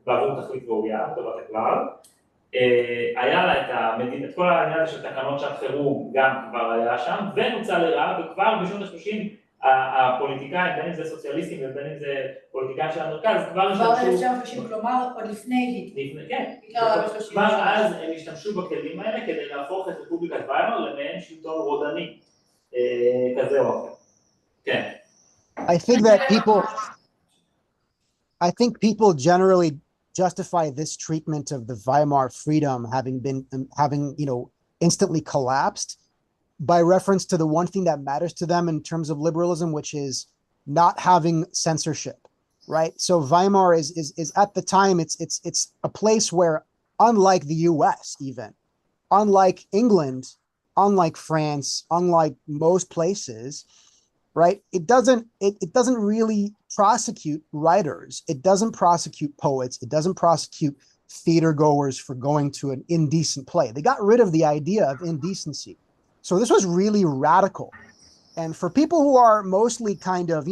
בעבור תכלית ראויה, לטובת הכלל. היה לה את כל העניין הזה של תקנות שעת חירום גם כבר היה שם, ונוצל לרעה, וכבר בשנות ה-30 הפוליטיקאים, בין אם זה סוציאליסטים ובין אם זה פוליטיקאים של המרכז, כבר ב-1930, כלומר עוד לפני היטלר. כן, כבר אז הם השתמשו בכלים האלה כדי להפוך את רפובליקת ויימאר למעין שלטון רודני, כזה או אחר. כן. I think people generally justify this treatment of the Weimar freedom having instantly collapsed by reference to the one thing that matters to them in terms of liberalism, which is not having censorship, right? So Weimar is at the time it's a place where, unlike the US even, unlike England, unlike France, unlike most places, right? It doesn't really prosecute writers. It doesn't prosecute poets. It doesn't prosecute theater goers for going to an indecent play. They got rid of the idea of indecency. So this was really radical. And for people who are mostly kind of,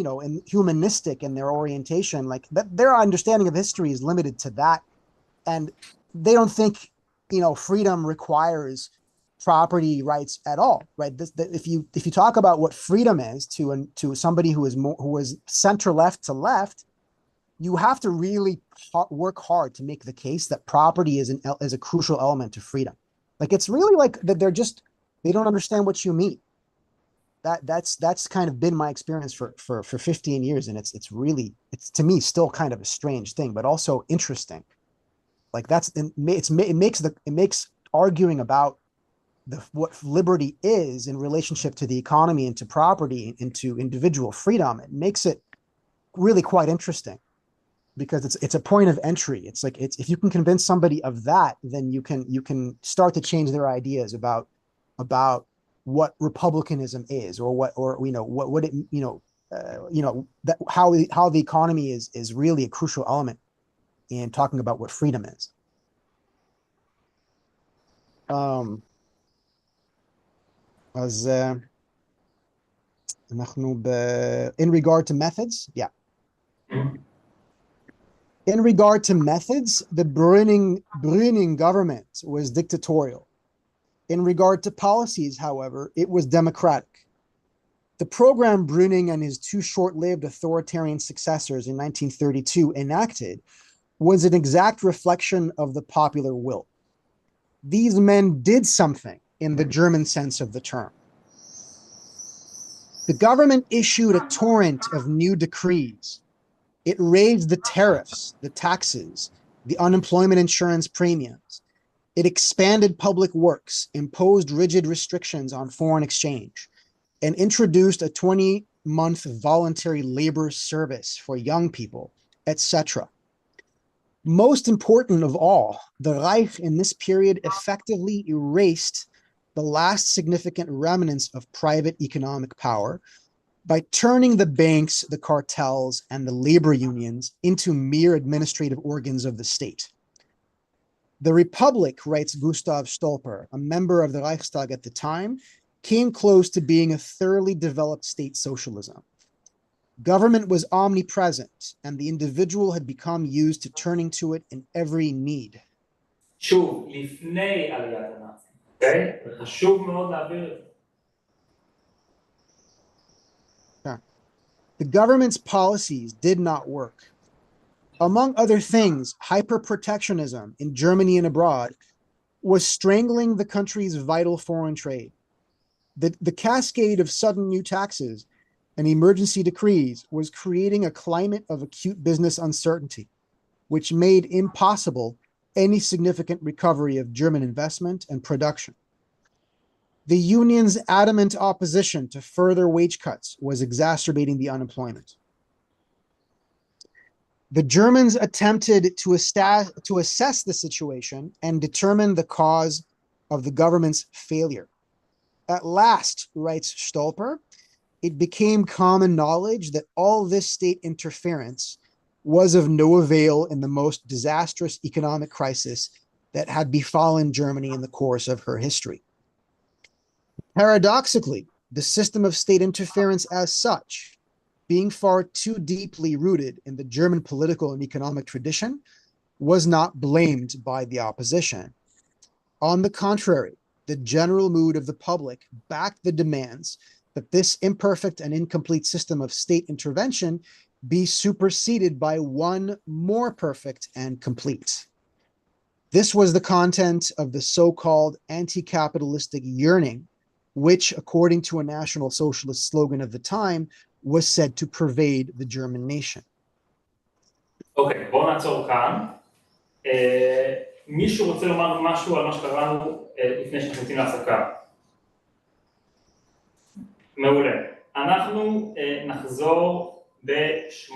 humanistic in their orientation, like their understanding of history is limited to that. And they don't think, freedom requires property rights at all, right? If you talk about what freedom is to somebody who is center left to left, you have to really work hard to make the case that property is a crucial element to freedom. Like it's really like that they don't understand what you mean. That's kind of been my experience for 15 years, and it's to me still kind of a strange thing, but also interesting. Like it makes arguing about what liberty is in relationship to the economy and to property and to individual freedom, it makes it really quite interesting because it's a point of entry. It's like if you can convince somebody of that, then you can start to change their ideas about what republicanism is, or what it that how the economy is really a crucial element in talking about what freedom is. As in regard to methods, yeah. In regard to methods, the Brüning government was dictatorial. In regard to policies, however, it was democratic. The program Brüning and his two short-lived authoritarian successors in 1932 enacted was an exact reflection of the popular will. These men did something in the German sense of the term. The government issued a torrent of new decrees. It raised the tariffs, the taxes, the unemployment insurance premiums. It expanded public works, imposed rigid restrictions on foreign exchange, and introduced a 20-month voluntary labor service for young people, etc. Most important of all, the Reich in this period effectively erased the last significant remnants of private economic power by turning the banks, the cartels, and the labor unions into mere administrative organs of the state. The Republic, writes Gustav Stolper, a member of the Reichstag at the time, came close to being a thoroughly developed state socialism. Government was omnipresent, and the individual had become used to turning to it in every need. שוב, לפני עליית הנאצים, אוקיי? וחשוב מאוד להעביר את זה. The government's policies did not work. Among other things, hyper-protectionism in Germany and abroad was strangling the country's vital foreign trade. The cascade of sudden new taxes and emergency decrees was creating a climate of acute business uncertainty, which made impossible any significant recovery of German investment and production. The union's adamant opposition to further wage cuts was exacerbating the unemployment. The Germans attempted to assess the situation and determine the cause of the government's failure. At last, writes Stolper, it became common knowledge that all this state interference was of no avail in the most disastrous economic crisis that had befallen Germany in the course of her history. Paradoxically, the system of state interference as such, being far too deeply rooted in the German political and economic tradition, was not blamed by the opposition. On the contrary, the general mood of the public backed the demands that this imperfect and incomplete system of state intervention be superseded by one more perfect and complete. This was the content of the so-called anti-capitalistic yearning, which, according to a National Socialist slogan of the time, was said to pervade the German nation. אוקיי, בואו נעצור כאן. מישהו רוצה לומר משהו על מה שקראנו לפני שאנחנו יוצאים להפסקה? מעולה. אנחנו נחזור ב8:08.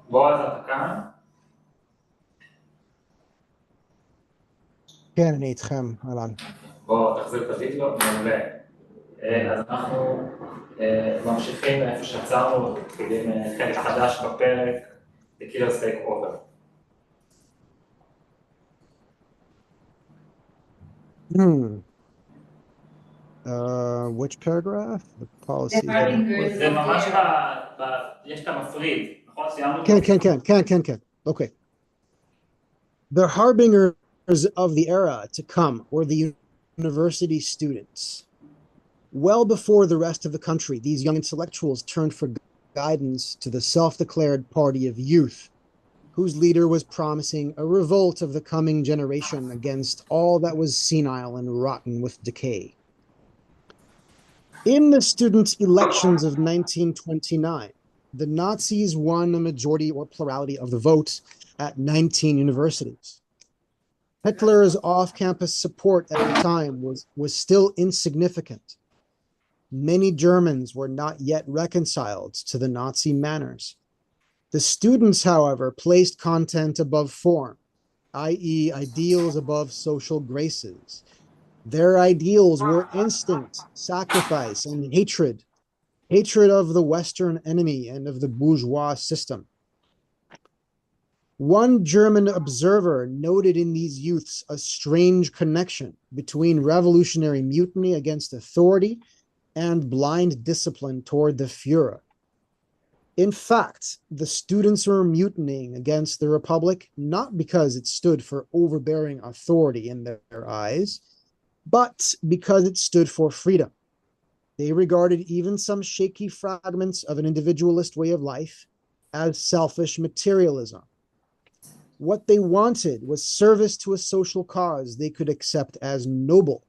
בועז, אתה כאן? כן, אני איתכם, אהלן. בוא תחזיר את הוידאו, מעולה. אז אנחנו ממשיכים מאיפה שעצרנו, מתחילים חלק חדש בפרק, The Killer's Takeover. Which paragraph? The policy. זה ממש יש את המפריד, נכון? סיימנו? כן. Okay. The harbingers of the era to come were the university students. Well before the rest of the country, these young intellectuals turned for guidance to the self-declared party of youth, whose leader was promising a revolt of the coming generation against all that was senile and rotten with decay. In the student elections of 1929, the Nazis won a majority or plurality of the vote at 19 universities. Hitler's off-campus support at the time was still insignificant. Many Germans were not yet reconciled to the Nazi manners. The students, however, placed content above form, i.e., ideals above social graces. Their ideals were instinct, sacrifice, and hatred of the Western enemy and of the bourgeois system. One German observer noted in these youths a strange connection between revolutionary mutiny against authority and blind discipline toward the Führer. In fact, the students were mutinying against the Republic not because it stood for overbearing authority in their eyes, but because it stood for freedom. They regarded even some shaky fragments of an individualist way of life as selfish materialism. What they wanted was service to a social cause they could accept as noble,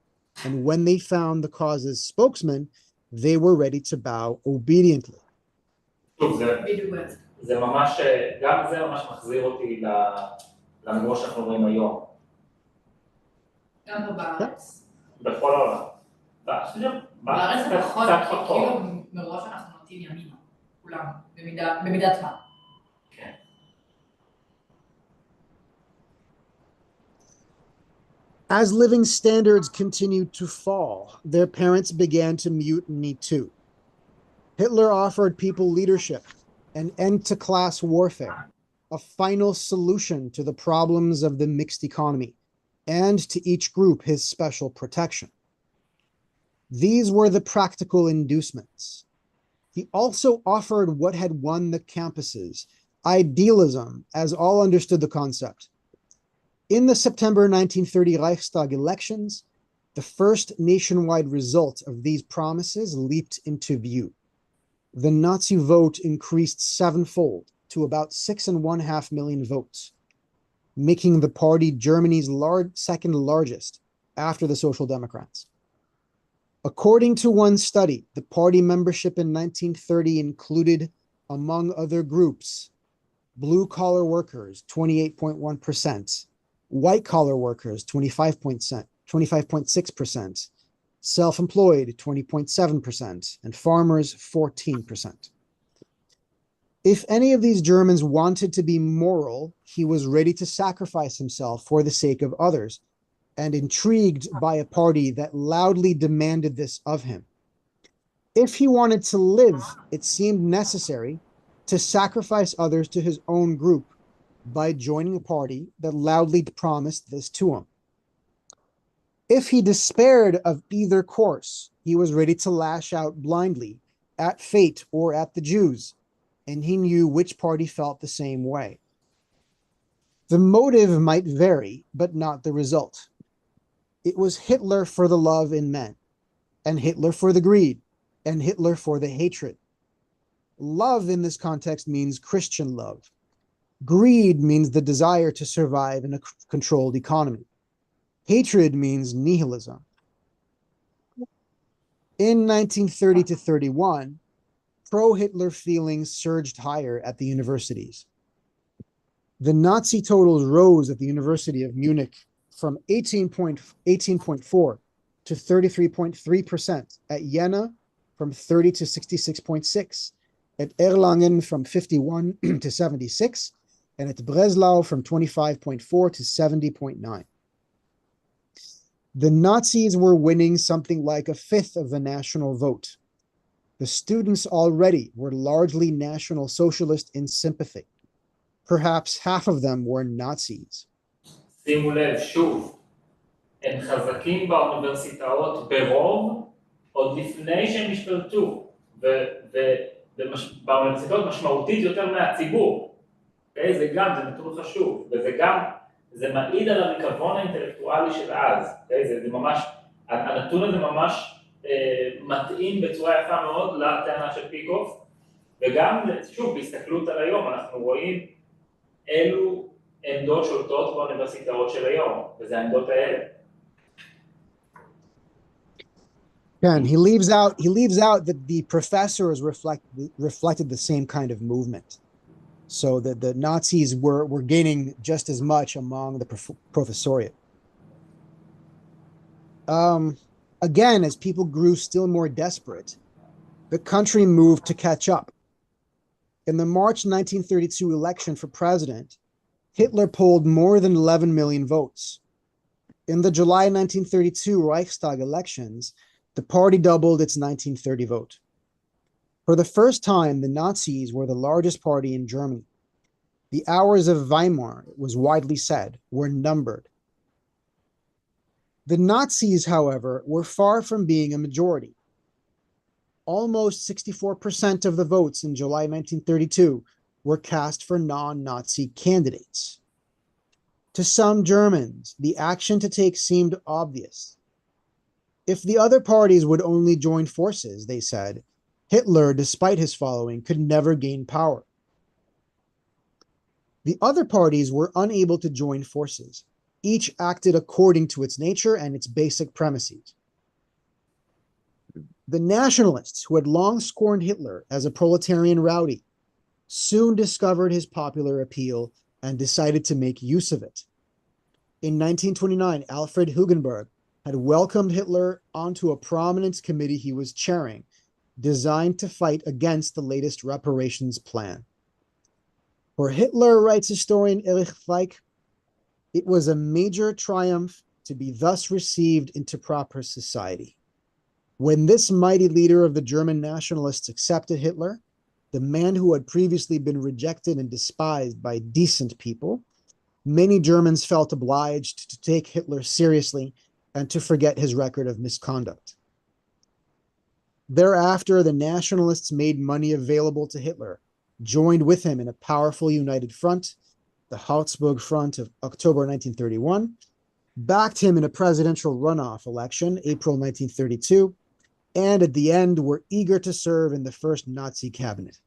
and when they found the cause's spokesman, they were ready to bow obediently. זה ממש, גם זה ממש מחזיר אותי למגרש שאנחנו רואים היום. גם פה בארץ. בכל העולם. בארץ זה פחות, כאילו מראש אנחנו נוטים ימינה, כולם, במידת מה. כן. As living standards continued to fall, their parents began to mutiny too. Hitler offered people leadership, an end to class warfare, a final solution to the problems of the mixed economy, and to each group his special protection. These were the practical inducements. He also offered what had won the campuses, idealism, as all understood the concept. In the September 1930 Reichstag elections, the first nationwide result of these promises leaped into view. The Nazi vote increased sevenfold to about 6.5 million votes, making the party Germany's second largest after the Social Democrats. According to one study, the party membership in 1930 included, among other groups, blue-collar workers, 28.1%, white-collar workers, 25.6%, self-employed, 20.7%, and farmers, 14%. If any of these Germans wanted to be moral, he was ready to sacrifice himself for the sake of others, and intrigued by a party that loudly demanded this of him. If he wanted to live, it seemed necessary to sacrifice others to his own group by joining a party that loudly promised this to him. If he despaired of either course, he was ready to lash out blindly at fate or at the Jews, and he knew which party felt the same way. The motive might vary, but not the result. It was Hitler for the love in men, and Hitler for the greed, and Hitler for the hatred. Love in this context means Christian love. Greed means the desire to survive in a controlled economy. Hatred means nihilism. In 1930 to 31, pro-Hitler feelings surged higher at the universities. The Nazi totals rose at the University of Munich from 18.4 to 33.3%, at Jena from 30 to 66.6, at Erlangen from 51 to 76, and at Breslau from 25.4 to 70.9. The Nazis were winning something like a fifth of the national vote. The students already were largely National Socialist in sympathy. Perhaps half of them were Nazis. שימו לב, שוב, הם חזקים באוניברסיטאות ברוב, עוד לפני שהם השתלטו, ובאוניברסיטאות משמעותית יותר מהציבור. Okay? זה גם, זה נתון חשוב, וזה גם, זה מעיד על הריקבון האינטלקטואלי של אז. Okay? זה ממש, הנתון הזה ממש מתאים בצורה יפה מאוד לטענה של פיקוף, וגם, שוב, בהסתכלות על היום, אנחנו רואים אילו עמדות שולטות באוניברסיטאות של היום, וזה העמדות האלה. And he leaves out that the professors reflected the same kind of movement. So that the Nazis were gaining just as much among the professoriate. Again, as people grew still more desperate, the country moved to catch up. In the March 1932 election for president, Hitler polled more than 11 million votes. In the July 1932 Reichstag elections, the party doubled its 1930 vote. For the first time, the Nazis were the largest party in Germany. The hours of Weimar, it was widely said, were numbered. The Nazis, however, were far from being a majority. Almost 64% of the votes in July 1932 were cast for non-Nazi candidates. To some Germans, the action to take seemed obvious. If the other parties would only join forces, they said, Hitler, despite his following, could never gain power. The other parties were unable to join forces. Each acted according to its nature and its basic premises. The nationalists, who had long scorned Hitler as a proletarian rowdy, soon discovered his popular appeal and decided to make use of it. In 1929, Alfred Hugenberg had welcomed Hitler onto a prominent committee he was chairing, designed to fight against the latest reparations plan. For Hitler, writes historian Erich Feig, it was a major triumph to be thus received into proper society. When this mighty leader of the German nationalists accepted Hitler, the man who had previously been rejected and despised by decent people, many Germans felt obliged to take Hitler seriously and to forget his record of misconduct. Thereafter, the nationalists made money available to Hitler, joined with him in a powerful united front, the Augsburg Front of October 1931, backed him in a presidential runoff election, April 1932, and at the end were eager to serve in the first Nazi cabinet.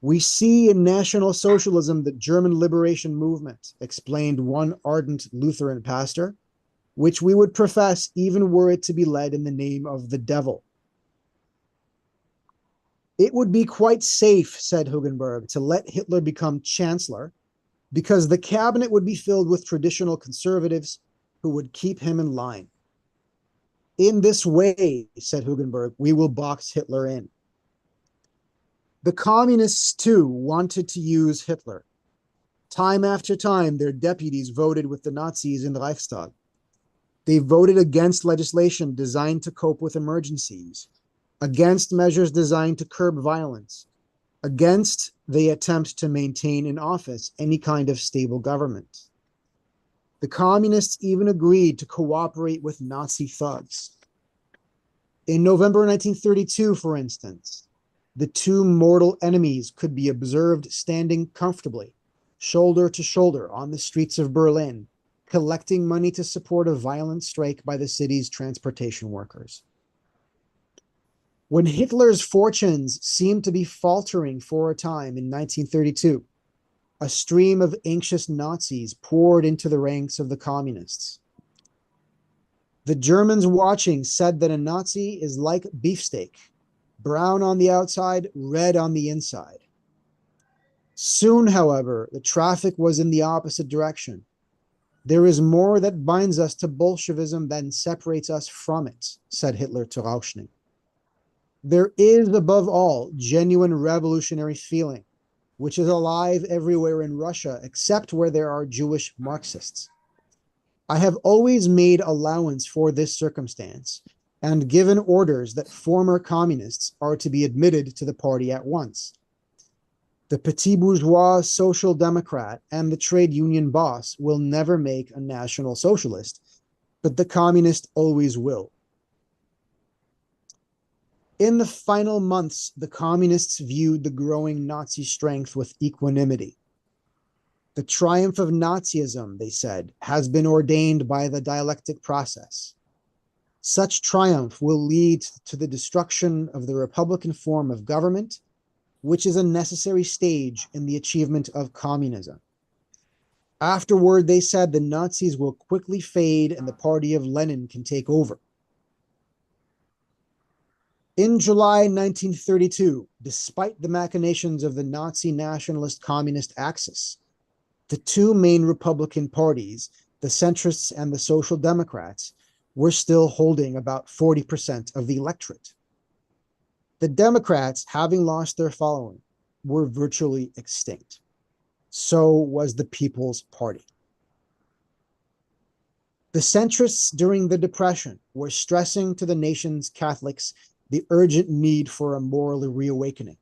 We see in National Socialism the German liberation movement, explained one ardent Lutheran pastor, which we would profess even were it to be led in the name of the devil. It would be quite safe, said Hugenberg, to let Hitler become chancellor, because the cabinet would be filled with traditional conservatives who would keep him in line. In this way, said Hugenberg, we will box Hitler in. The communists, too, wanted to use Hitler. Time after time, their deputies voted with the Nazis in the Reichstag. They voted against legislation designed to cope with emergencies, against measures designed to curb violence, against the attempt to maintain in office any kind of stable government. The communists even agreed to cooperate with Nazi thugs. In November 1932, for instance, the two mortal enemies could be observed standing comfortably, shoulder to shoulder on the streets of Berlin, collecting money to support a violent strike by the city's transportation workers. When Hitler's fortunes seemed to be faltering for a time in 1932, a stream of anxious Nazis poured into the ranks of the communists. The Germans watching said that a Nazi is like beefsteak, brown on the outside, red on the inside. Soon, however, the traffic was in the opposite direction. There is more that binds us to Bolshevism than separates us from it, said Hitler to Rauschning. There is, above all, genuine revolutionary feeling, which is alive everywhere in Russia, except where there are Jewish Marxists. I have always made allowance for this circumstance and given orders that former communists are to be admitted to the party at once. The petit bourgeois social democrat and the trade union boss will never make a national socialist, but the communist always will. In the final months, the communists viewed the growing Nazi strength with equanimity. The triumph of Nazism, they said, has been ordained by the dialectic process. Such triumph will lead to the destruction of the Republican form of government, which is a necessary stage in the achievement of communism. Afterward, they said, the Nazis will quickly fade and the party of Lenin can take over. In July 1932, despite the machinations of the Nazi nationalist communist axis, the two main Republican parties, the centrists and the Social Democrats, were still holding about 40% of the electorate. The Democrats, having lost their following, were virtually extinct. So was the People's Party. The centrists during the Depression were stressing to the nation's Catholics the urgent need for a moral reawakening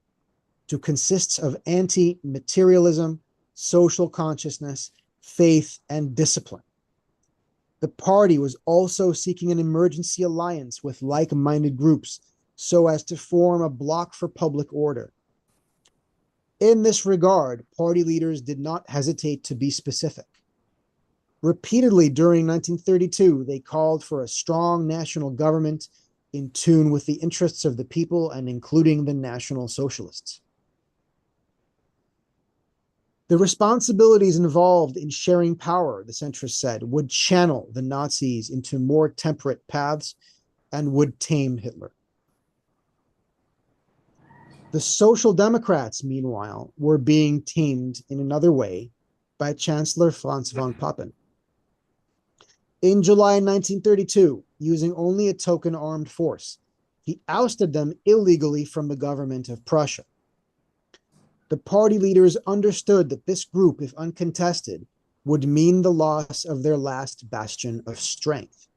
to consist of anti-materialism, social consciousness, faith, and discipline. The party was also seeking an emergency alliance with like-minded groups so as to form a bloc for public order. In this regard, party leaders did not hesitate to be specific. Repeatedly during 1932, they called for a strong national government in tune with the interests of the people and including the National Socialists. The responsibilities involved in sharing power, the centrists said, would channel the Nazis into more temperate paths and would tame Hitler. The Social Democrats, meanwhile, were being tamed in another way by Chancellor Franz von Papen. In July 1932, using only a token armed force, he ousted them illegally from the government of Prussia. The party leaders understood that this group, if uncontested, would mean the loss of their last bastion of strength.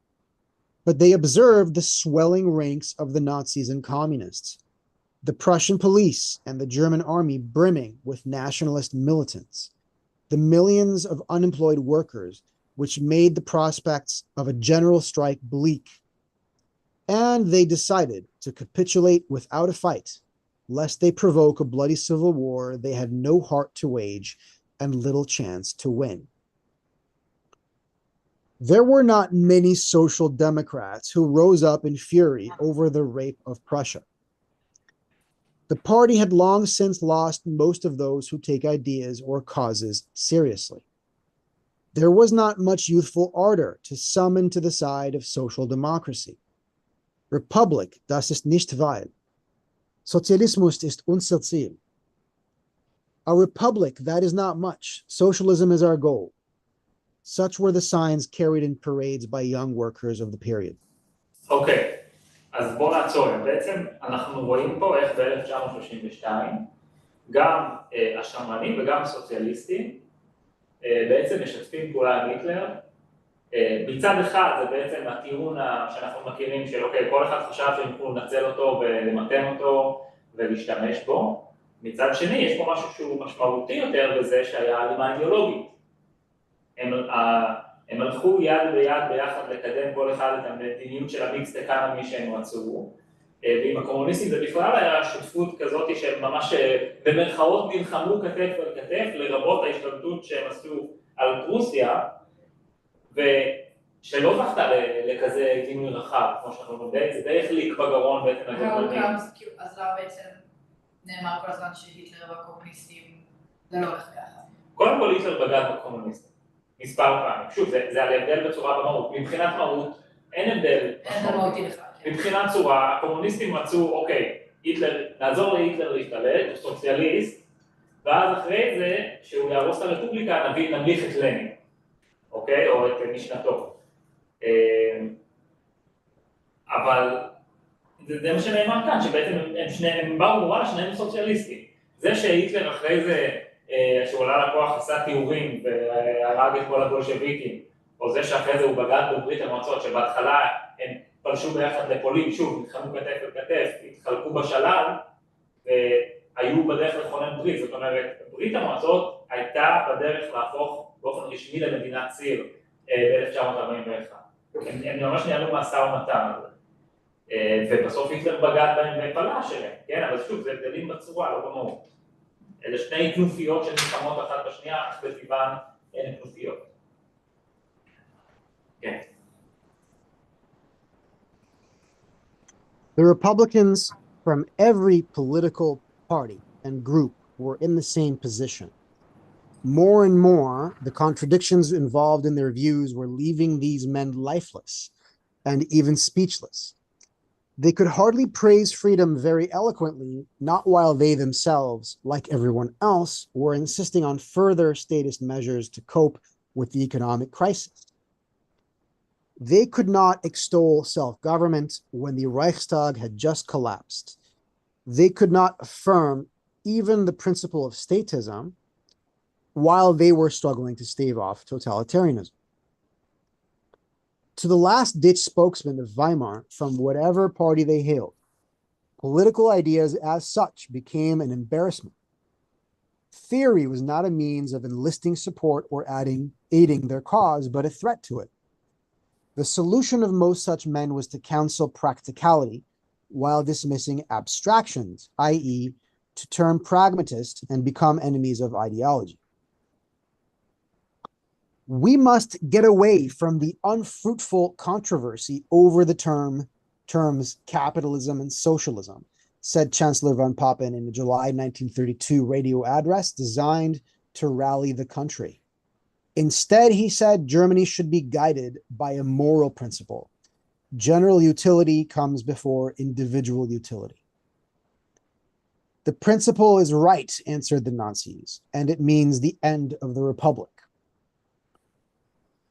But they observed the swelling ranks of the Nazis and communists, the Prussian police and the German army brimming with nationalist militants, the millions of unemployed workers, which made the prospects of a general strike bleak. And they decided to capitulate without a fight, lest they provoke a bloody civil war they had no heart to wage and little chance to win. There were not many social democrats who rose up in fury over the rape of Prussia. The party had long since lost most of those who take ideas or causes seriously. There was not much youthful ardor to summon to the side of social democracy. Republik, das ist nicht weil. Sozialismus ist unser Ziel. A republic, that is not much. Socialism is our goal. Such were the signs carried in parades by young workers of the period. אוקיי, אז בואו נעצור. בעצם אנחנו רואים פה איך ב-1932 גם השמרנים וגם הסוציאליסטים בעצם משתפים פעולה עם היטלר. מצד אחד זה בעצם הטיעון שאנחנו מכירים של אוקיי, כל אחד חשב שהם יכולו לנצל אותו ולמתן אותו ולהשתמש בו. מצד שני, יש פה משהו שהוא משמעותי יותר בזה שהיה הלימה אידיאולוגית. הם הלכו יד ביד ביחד לקדם כל אחד את המדיניות של המיקס אקונומי שהם רצו. ועם הקומוניסטים זה בכלל היה שותפות כזאת שהם ממש במרכאות נלחמו כתף על כתף, לרבות ההשתלטות שהם עשו על פרוסיה, ושלא זכתה לכזה גינוי רחב, כמו שאנחנו יודעים, זה די החליק בגרון בעצם הגרמנים. אז למה בעצם נאמר כל הזמן שהיטלר והקומוניסטים זה לא הולך ככה? קודם כל היטלר בגד בקומוניסטים, מספר פעמים. שוב, זה על הבדל בצורה במהות. מבחינת מהות, אין הבדל. אין מהותי לך. מבחינת צורה, הקומוניסטים רצו, אוקיי, נעזור להיטלר להשתלט, הוא סוציאליסט, ואז אחרי זה, שהוא יהרוס את הרפובליקה, נמליך את לנין, אוקיי? או את משנתו. אבל זה מה שנאמר כאן, שבעצם הם באו מורה, שניהם סוציאליסטים. זה שהיטלר אחרי זה, שהוא עלה לכוח, עשה תיאורים והרג את כל הבולשביקים, או זה שאחרי זה הוא בגד בברית המועצות, שבהתחלה הם פלשו ביחד לפולין, שוב, נלחמו כתף אל כתף, התחלקו בשלל, והיו בדרך לכונן ברית. זאת אומרת, ברית המועצות הייתה בדרך להפוך באופן רשמי למדינת ציר ב-1941. הם ממש ניהלו משא ומתן על זה. ובסוף היטלר בגד בהם ופלש שלהם, כן? אבל שוב, זה הבדלים בצורה, לא במהות. אלה שני כנופיות שנלחמות אחת בשנייה, אך בטבען אין כנופיות. כן. The Republicans from every political party and group were in the same position. More and more, the contradictions involved in their views were leaving these men lifeless and even speechless. They could hardly praise freedom very eloquently, not while they themselves, like everyone else, were insisting on further statist measures to cope with the economic crisis. They could not extol self-government when the Reichstag had just collapsed. They could not affirm even the principle of statism while they were struggling to stave off totalitarianism. To the last-ditch spokesman of Weimar, from whatever party they hailed, political ideas as such became an embarrassment. Theory was not a means of enlisting support or aiding their cause, but a threat to it. The solution of most such men was to counsel practicality while dismissing abstractions, i.e., to turn pragmatist and become enemies of ideology. We must get away from the unfruitful controversy over the terms capitalism and socialism, said Chancellor von Papen in a July 1932 radio address designed to rally the country. Instead, he said, Germany should be guided by a moral principle. General utility comes before individual utility. The principle is right, answered the Nazis, and it means the end of the Republic.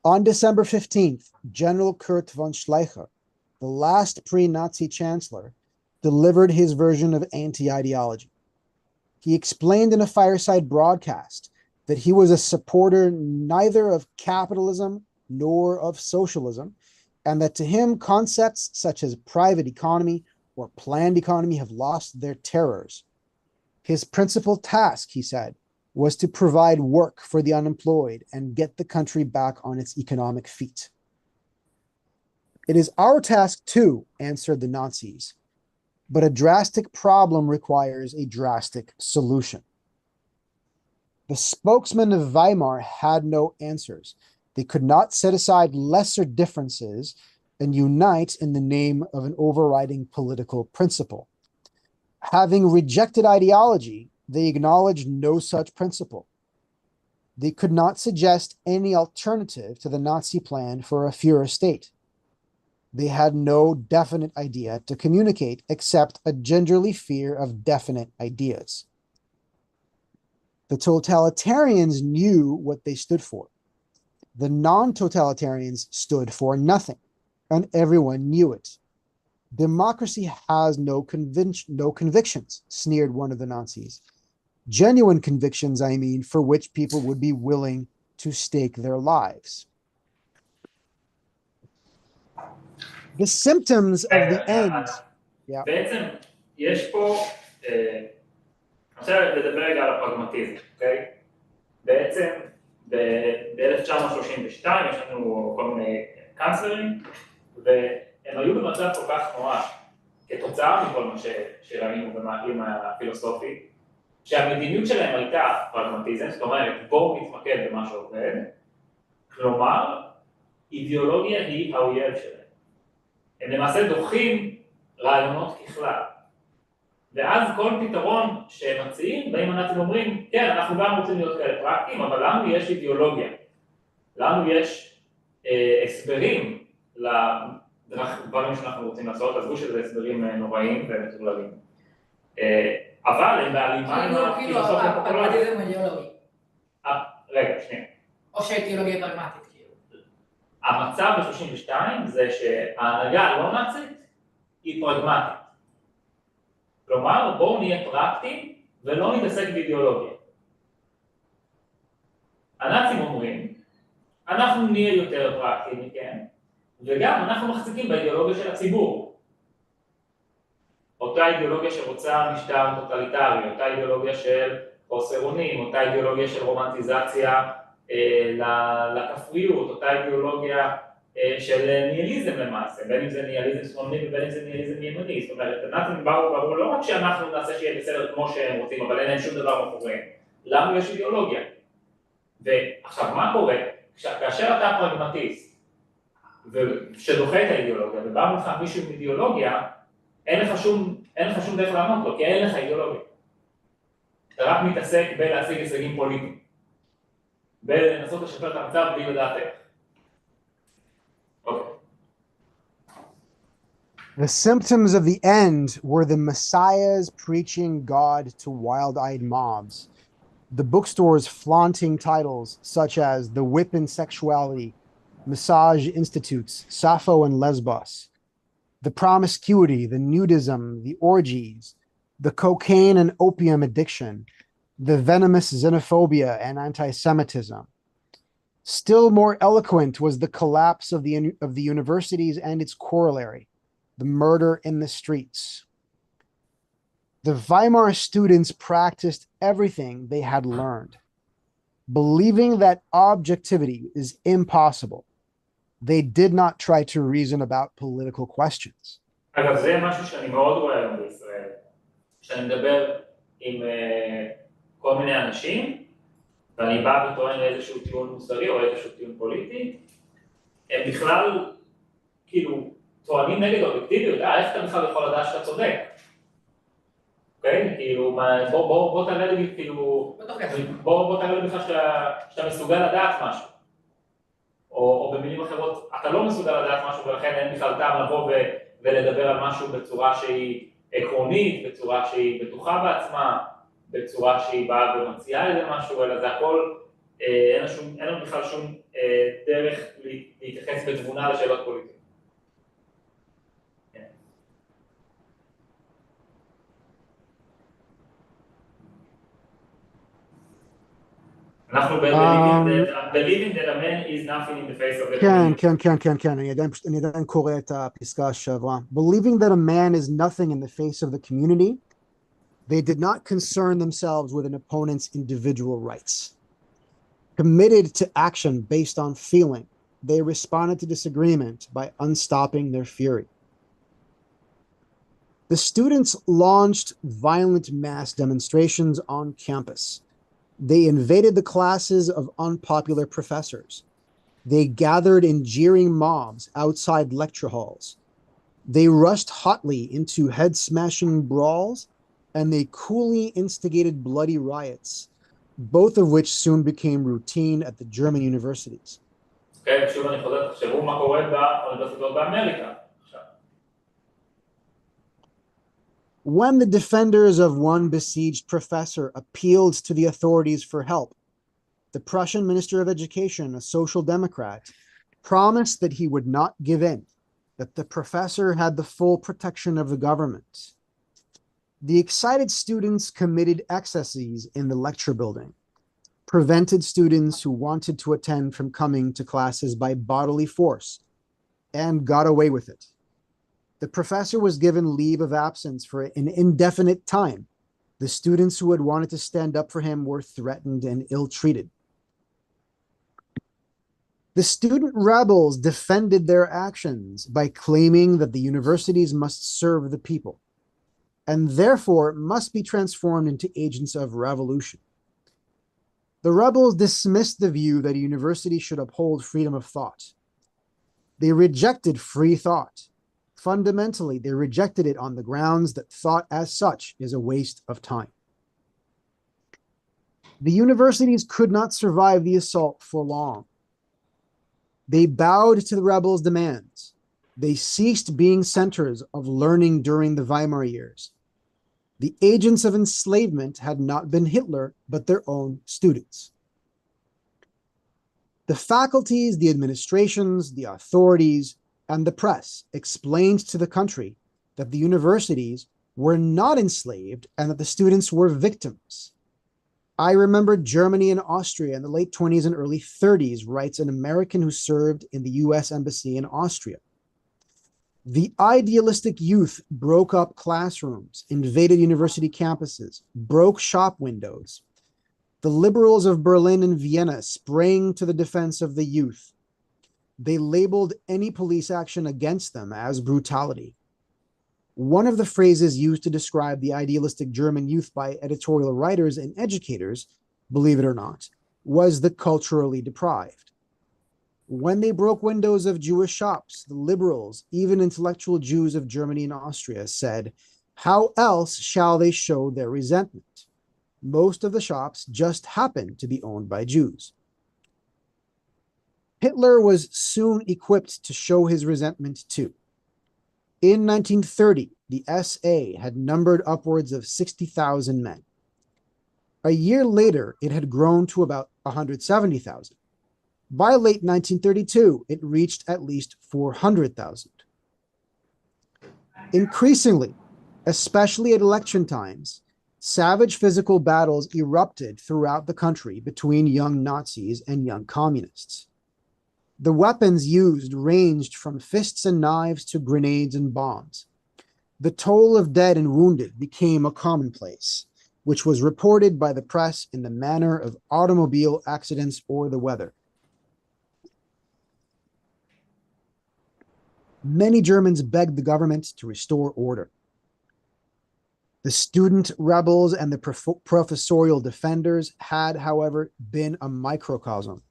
On December 15th, General Kurt von Schleicher, the last pre-Nazi chancellor, delivered his version of anti-ideology. He explained in a fireside broadcast that he was a supporter neither of capitalism nor of socialism, and that to him concepts such as private economy or planned economy have lost their terrors. His principal task, he said, was to provide work for the unemployed and get the country back on its economic feet. It is our task too, answered the Nazis, but a drastic problem requires a drastic solution. The spokesmen of Weimar had no answers. They could not set aside lesser differences and unite in the name of an overriding political principle. Having rejected ideology, they acknowledged no such principle. They could not suggest any alternative to the Nazi plan for a Führer state. They had no definite idea to communicate except a gingerly fear of definite ideas. The totalitarians knew what they stood for. The non-totalitarians stood for nothing, and everyone knew it. Democracy has no convictions, sneered one of the Nazis. Genuine convictions, I mean, for which people would be willing to stake their lives. The symptoms of the end. Yeah. בעצם יש פה, אני רוצה לדבר רגע על הפרגמטיזם, אוקיי? בעצם ב-1932 יש לנו כל מיני קאנצלרים, והם היו במצב כל כך נורא, כתוצאה מכל מה שראינו במהאקלים הפילוסופי, שהמדיניות שלהם הייתה פרגמטיזם, זאת אומרת, בואו נתמקד במה שעובד, כלומר, אידיאולוגיה היא האויב שלהם. הם למעשה דוחים רעיונות ככלל. ואז כל פתרון שהם מציעים, באים הנאצים אומרים, כן, אנחנו גם רוצים להיות כאלה פרקטיים, אבל לנו יש אידיאולוגיה. לנו יש הסברים לדברים שאנחנו רוצים לעשות, עזבו שזה הסברים נוראים ומתחוללים. אבל הם בהלימה עם הפילוסופיה הפופולרית. הפרגמטיזם אידיאולוגי. רגע, שנייה. או שהאידיאולוגיה פרגמטית, כאילו. המצב ב-32 זה שההנהגה הלא נאצית היא פרגמטית. כלומר, בואו נהיה פרקטיים ולא נתעסק באידיאולוגיה. הנאצים אומרים, אנחנו נהיה יותר פרקטיים, כן? וגם אנחנו מחזיקים באידיאולוגיה של הציבור. אותה אידיאולוגיה שרוצה משטר טוטליטרי, אותה אידיאולוגיה של חוסר אונים, אותה אידיאולוגיה של רומנטיזציה לכפריות, אותה אידיאולוגיה של ניהיליזם למעשה, בין אם זה ניהיליזם שמאלני ובין אם זה ניהיליזם ימני. זאת אומרת, הנאצים באו ואמרו לא רק שאנחנו נעשה שיהיה בסדר כמו שהם רוצים, אבל אין להם שום דבר מאחוריהם. לנו יש אידיאולוגיה. ועכשיו, מה קורה? כאשר אתה פרגמטיסט שדוחה את האידיאולוגיה ובא ממך מישהו עם אידיאולוגיה, אין לך שום דרך לענות לו, כי אין לך אידיאולוגיה. אתה רק מתעסק בלהשיג הישגים פוליטיים, בלנסות לשפר את המצב בלי לדעת איך. אוקיי. The symptoms of the end were the messiahs preaching God to wild-eyed mobs, the bookstores flaunting titles such as The Whip and Sexuality, Massage Institutes, Sappho and Lesbos, the promiscuity, the nudism, the orgies, the cocaine and opium addiction, the venomous xenophobia and anti-Semitism. Still more eloquent was the collapse of the universities and its corollary, the murder in the streets. The Weimar students practiced everything they had learned. Believing that objectivity is impossible, they did not try to reason about political questions. אגב, זה משהו שאני מאוד רואה היום בישראל. כשאני מדבר עם כל מיני אנשים, ואני בא וטוען לאיזשהו טיעון מוסרי או איזשהו טיעון פוליטי, הם בכלל, כאילו, טוענים נגד אובייקטיביות, איך אתה בכלל יכול לדעת שאתה צודק? אוקיי? כאילו, בוא תראה לי, כאילו, בוא תראה לי בכלל שאתה מסוגל לדעת משהו. או במילים אחרות, אתה לא מסוגל לדעת משהו, ולכן אין בכלל טעם לבוא ולדבר על משהו בצורה שהיא עקרונית, בצורה שהיא בטוחה בעצמה, בצורה שהיא באה ומציעה איזה משהו, אלא זה הכל, אין לנו בכלל שום דרך להתייחס בתבונה לשאלות פוליטיות. אנחנו believing that a man is nothing in the face of the community. כן, אני עדיין קורא את הפסקה שעברה. Believing that a man is nothing in the face of the community, they did not concern themselves with an opponent's individual rights. Committed to action based on feeling, they responded to disagreement by unstopping their fury. The students launched violent mass demonstrations on campus. They invaded the classes of unpopular professors. They gathered in jeering mobs outside lecture halls. They rushed hotly into head-smashing brawls, and they coolly instigated bloody riots, both of which soon became routine at the German universities. כן, שוב אני חוזר, תחשבו מה קורה באוניברסיטאות באמריקה. When the defenders of one besieged professor appealed to the authorities for help, the Prussian Minister of Education, a social democrat, promised that he would not give in, that the professor had the full protection of the government. The excited students committed excesses in the lecture building, prevented students who wanted to attend from coming to classes by bodily force, and got away with it. The professor was given leave of absence for an indefinite time. The students who had wanted to stand up for him were threatened and ill-treated. The student rebels defended their actions by claiming that the universities must serve the people, and therefore must be transformed into agents of revolution. The rebels dismissed the view that a university should uphold freedom of thought. They rejected free thought. Fundamentally, they rejected it on the grounds that thought as such is a waste of time. The universities could not survive the assault for long. They bowed to the rebels' demands. They ceased being centers of learning during the Weimar years. The agents of enslavement had not been Hitler, but their own students. The faculties, the administrations, the authorities, and the press explained to the country that the universities were not enslaved and that the students were victims. I remember Germany and Austria in the late 20s and early 30s, writes an American who served in the US Embassy in Austria. The idealistic youth broke up classrooms, invaded university campuses, broke shop windows. The liberals of Berlin and Vienna sprang to the defense of the youth. They labeled any police action against them as brutality. One of the phrases used to describe the idealistic German youth by editorial writers and educators, believe it or not, was the culturally deprived. When they broke windows of Jewish shops, the liberals, even intellectual Jews of Germany and Austria, said, "How else shall they show their resentment?" Most of the shops just happened to be owned by Jews. Hitler was soon equipped to show his resentment too. In 1930, the SA had numbered upwards of 60,000 men. A year later, it had grown to about 170,000. By late 1932, it reached at least 400,000. Increasingly, especially at election times, savage physical battles erupted throughout the country between young Nazis and young communists. The weapons used ranged from fists and knives to grenades and bombs. The toll of dead and wounded became a commonplace, which was reported by the press in the manner of automobile accidents or the weather. Many Germans begged the government to restore order. The student rebels and the professorial defenders had, however, been a microcosm.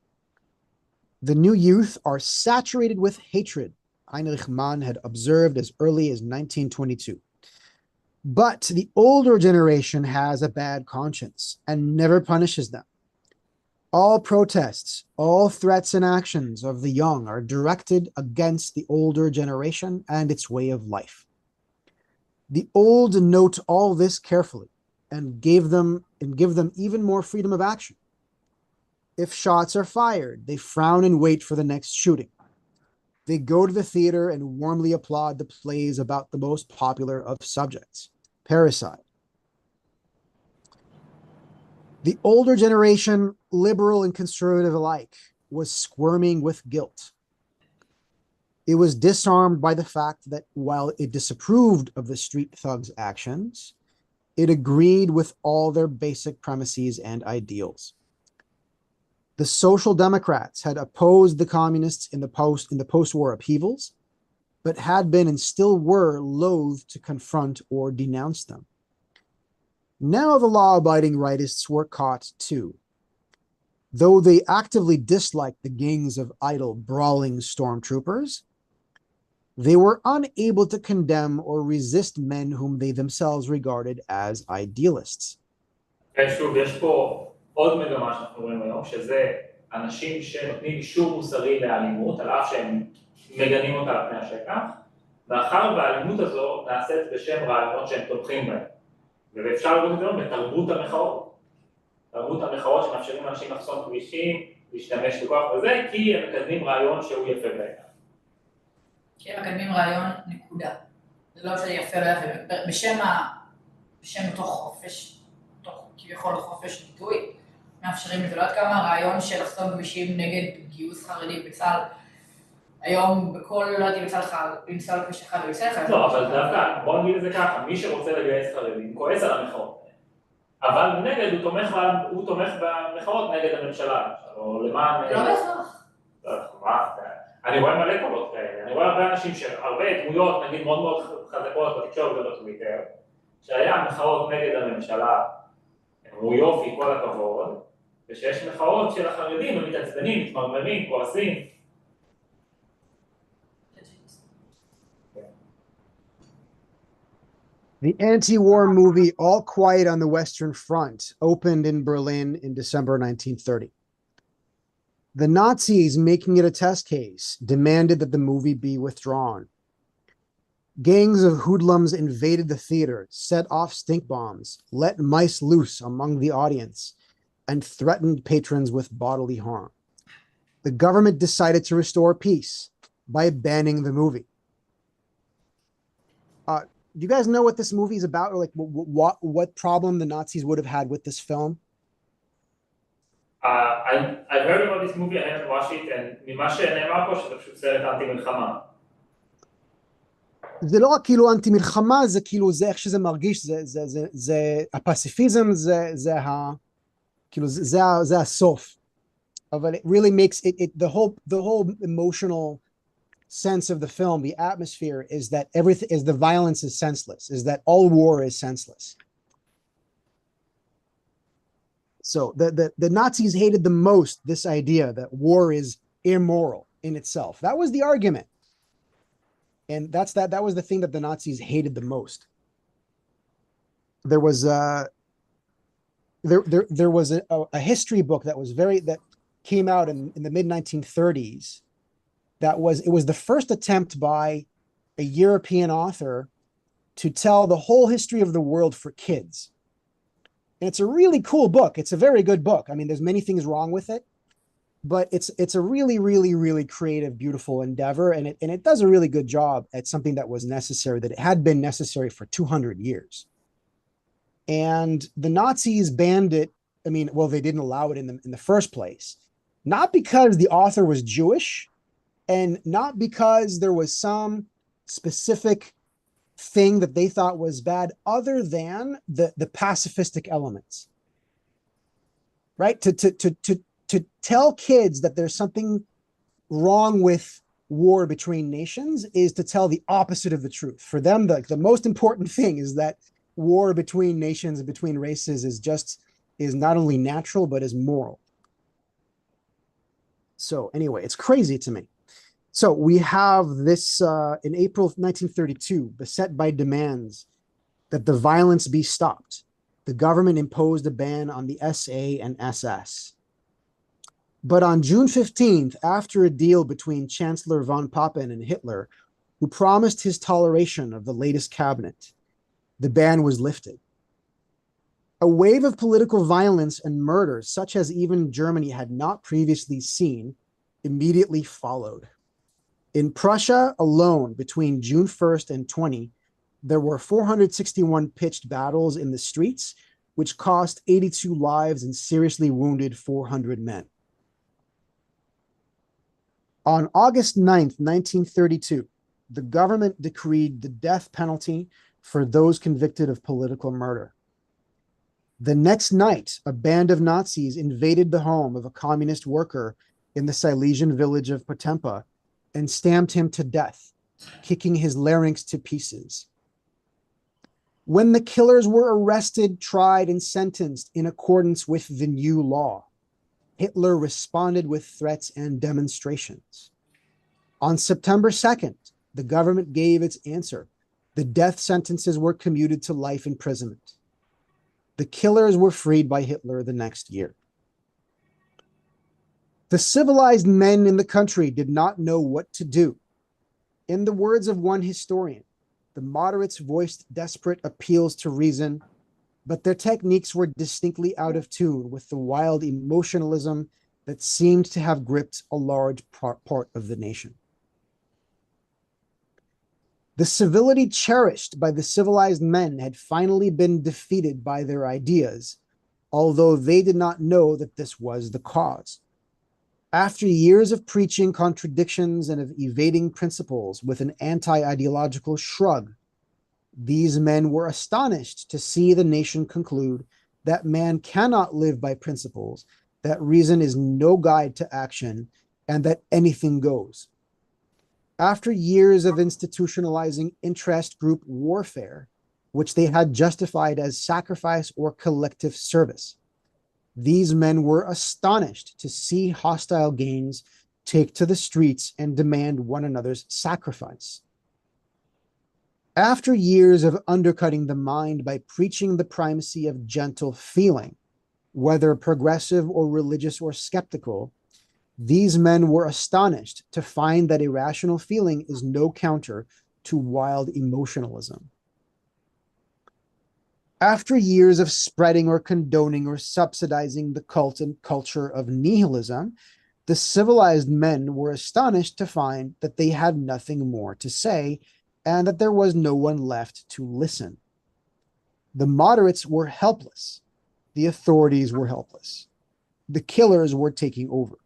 The new youth are saturated with hatred, Heinrich Mann had observed as early as 1922. But the older generation has a bad conscience and never punishes them. All protests, all threats and actions of the young are directed against the older generation and its way of life. The old note all this carefully and give them even more freedom of action. If shots are fired, they frown and wait for the next shooting. They go to the theater and warmly applaud the plays about the most popular of subjects, parricide. The older generation, liberal and conservative alike, was squirming with guilt. It was disarmed by the fact that while it disapproved of the street thugs' actions, it agreed with all their basic premises and ideals. The Social Democrats had opposed the communists in the post-war upheavals, but had been and still were loath to confront or denounce them. Now the law-abiding rightists were caught too. Though they actively disliked the gangs of idle, brawling stormtroopers, they were unable to condemn or resist men whom they themselves regarded as idealists. שוב, יש פה עוד מגמה שאנחנו רואים היום, שזה אנשים שנותנים אישור מוסרי לאלימות, על אף שהם מגנים אותה על פני השטח, מאחר והאלימות הזו נעשית בשם רעיונות שהם תומכים בהם. ואפשר לראות את זה בתרבות המחאות. תרבות המחאות שמאפשרים לאנשים לחסום כבישים, להשתמש בכוח וזה, כי הם מקדמים רעיון שהוא יפה בעיניהם. כי הם מקדמים רעיון נקודה. זה לא שזה יפה לא יפה. בשם אותו חופש, כביכול חופש ביטוי, מאפשרים את זה. לא עד כמה הרעיון של לחסום כבישים נגד גיוס חרדי בצה"ל, היום בכל, לא יודעת אם יצא לך לנסוע לכביש אחד ויוצא לך. לא, אבל דווקא, בוא נגיד את זה ככה, מי שרוצה לגייס חרדים כועס על המחאות. אבל מנגד הוא תומך במחאות נגד הממשלה, או למען... לא בהכרח. אני רואה מלא קולות כאלה, אני רואה הרבה אנשים שהרבה דמויות, נגיד מאוד מאוד חזקות בתקשורת ובטוויטר, שהיה מחאות נגד הממשלה, אמרו יופי, כל הכבוד, ושיש מחאות של החרדים, הם מתעצבנים, מתמרמרים, כועסים. The anti-war movie All Quiet on the Western Front opened in Berlin in December 1930. The Nazis, making it a test case, demanded that the movie be withdrawn. Gangs of hoodlums invaded the theater, set off stink bombs, let mice loose among the audience, and threatened patrons with bodily harm. The government decided to restore peace by banning the movie. Do you guys know what this movie is about, or like what problem the Nazis would have had with this film? I've heard about this movie, I haven't watched it, and ממה שנאמר פה שזה פשוט סרט אנטי מלחמה. זה לא רק כאילו אנטי מלחמה, זה כאילו זה איך שזה מרגיש, זה הפסיפיזם, זה הסוף. אבל it really makes it the whole emotional sense of the film, the atmosphere, is that everything is the violence is senseless, is that all war is senseless. So the Nazis hated the most this idea that war is immoral in itself. That was the argument. And that was the thing that the Nazis hated the most. There was there was a history book that came out in the mid-1930s. It was the first attempt by a European author to tell the whole history of the world for kids. And it's a really cool book. It's a very good book. I mean, there's many things wrong with it, but it's a really, really, really creative, beautiful endeavor. And it does a really good job at something that was necessary, that it had been necessary for 200 years. And the Nazis banned it. I mean, well, they didn't allow it in the first place, not because the author was Jewish and not because there was some specific thing that they thought was bad, other than the pacifistic elements, right? To tell kids that there's something wrong with war between nations is to tell the opposite of the truth. For them, the most important thing is that war between nations and between races is not only natural, but is moral. So anyway, it's crazy to me. So we have this in April 1932, beset by demands that the violence be stopped. The government imposed a ban on the SA and SS. But on June 15th, after a deal between Chancellor von Papen and Hitler, who promised his toleration of the latest cabinet, the ban was lifted. A wave of political violence and murder, such as even Germany had not previously seen, immediately followed. In Prussia alone, between June 1st and 20, there were 461 pitched battles in the streets, which cost 82 lives and seriously wounded 400 men. On August 9th, 1932, the government decreed the death penalty for those convicted of political murder. The next night, a band of Nazis invaded the home of a communist worker in the Silesian village of Potempa and stamped him to death, kicking his larynx to pieces. When the killers were arrested, tried, and sentenced in accordance with the new law, Hitler responded with threats and demonstrations. On September 2nd, the government gave its answer. The death sentences were commuted to life imprisonment. The killers were freed by Hitler the next year. The civilized men in the country did not know what to do. In the words of one historian, the moderates voiced desperate appeals to reason, but their techniques were distinctly out of tune with the wild emotionalism that seemed to have gripped a large part of the nation. The civility cherished by the civilized men had finally been defeated by their ideas, although they did not know that this was the cause. After years of preaching contradictions and of evading principles with an anti-ideological shrug, these men were astonished to see the nation conclude that man cannot live by principles, that reason is no guide to action, and that anything goes. After years of institutionalizing interest group warfare, which they had justified as sacrifice or collective service, these men were astonished to see hostile gangs take to the streets and demand one another's sacrifice. After years of undercutting the mind by preaching the primacy of gentle feeling, whether progressive or religious or skeptical, these men were astonished to find that irrational feeling is no counter to wild emotionalism. After years of spreading or condoning or subsidizing the cult and culture of nihilism, the civilized men were astonished to find that they had nothing more to say and that there was no one left to listen. The moderates were helpless. The authorities were helpless. The killers were taking over.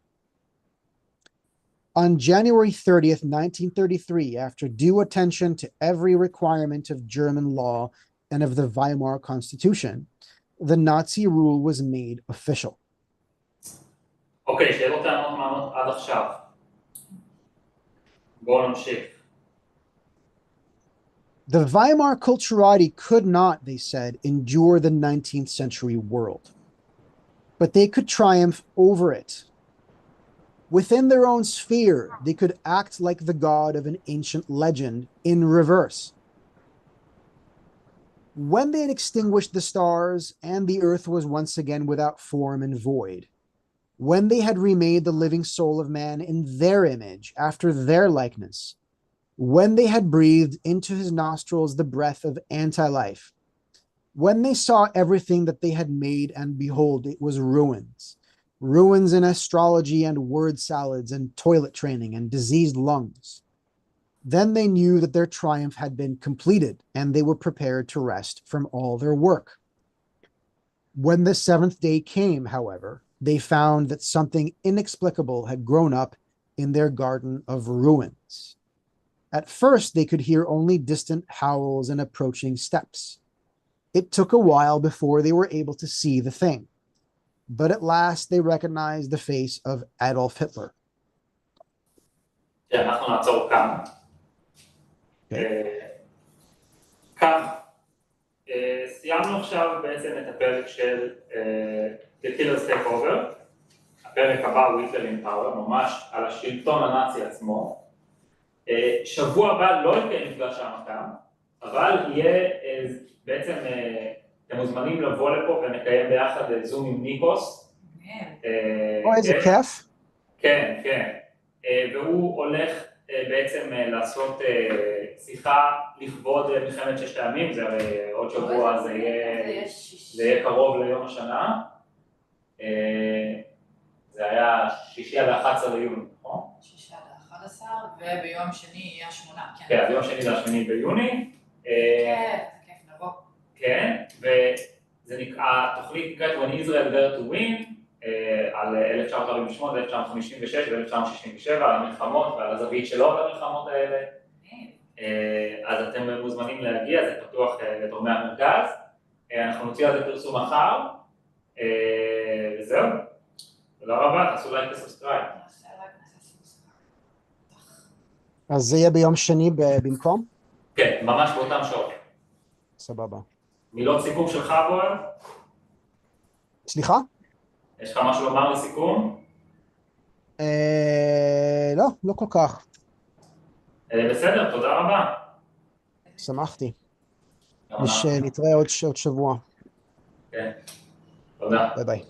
On January 30th, 1933, after due attention to every requirement of German law and of the Weimar Constitution, the Nazi rule was made official. אוקיי, שאלות טענות מענות עד עכשיו. בואו נמשיך. The Weimar culturati could not, they said, endure the 19th century world, but they could triumph over it. Within their own sphere, they could act like the god of an ancient legend in reverse. When they had extinguished the stars and the earth was once again without form and void, when they had remade the living soul of man in their image, after their likeness, when they had breathed into his nostrils the breath of anti-life, when they saw everything that they had made, and behold, it was ruins, ruins in astrology and word salads and toilet training and diseased lungs, then they knew that their triumph had been completed, and they were prepared to rest from all their work. When the seventh day came, however, they found that something inexplicable had grown up in their garden of ruins. At first, they could hear only distant howls and approaching steps. It took a while before they were able to see the thing, but at last they recognized the face of Adolf Hitler. כן, אנחנו נעצור כאן. כך, סיימנו עכשיו בעצם את הפרק של The Killer's Takeover. הפרק הבא הוא Hitler in Power, ממש על השלטון הנאצי עצמו. שבוע הבא לא יתקיים מפגש העמקה, אבל יהיה בעצם, אתם מוזמנים לבוא לפה ונקיים ביחד זום עם ניקוס. איזה כיף. כן, כן. והוא הולך בעצם לעשות שיחה לכבוד מלחמת ששת הימים, זה הרי עוד שבוע, זה יהיה קרוב ליום השנה. זה היה 6 עד 11 ליוני, נכון? 6 עד 11, וביום שני יהיה 8, כן. כן, ביום שני זה 8 ביוני. כן, זה כיף, נבוא. כן, וזה נקרא, תוכנית נקראת When Israel Dare to Win, על 1948, 1956 ו-1967, על המלחמות ועל הזווית שלו במלחמות האלה. אז אתם מוזמנים להגיע, זה פתוח לתורמי המרכז. אנחנו נוציא על זה פרסום מחר, וזהו. תודה רבה, תעשו לייק וסאבסקרייב. אז זה יהיה ביום שני במקום? כן, ממש באותם שעות. סבבה. מילות סיכום שלך, בוער? סליחה? יש לך משהו לומר לסיכום? לא, לא כל כך. בסדר, תודה רבה. שמחתי. נתראה עוד שבוע. כן, תודה. ביי ביי.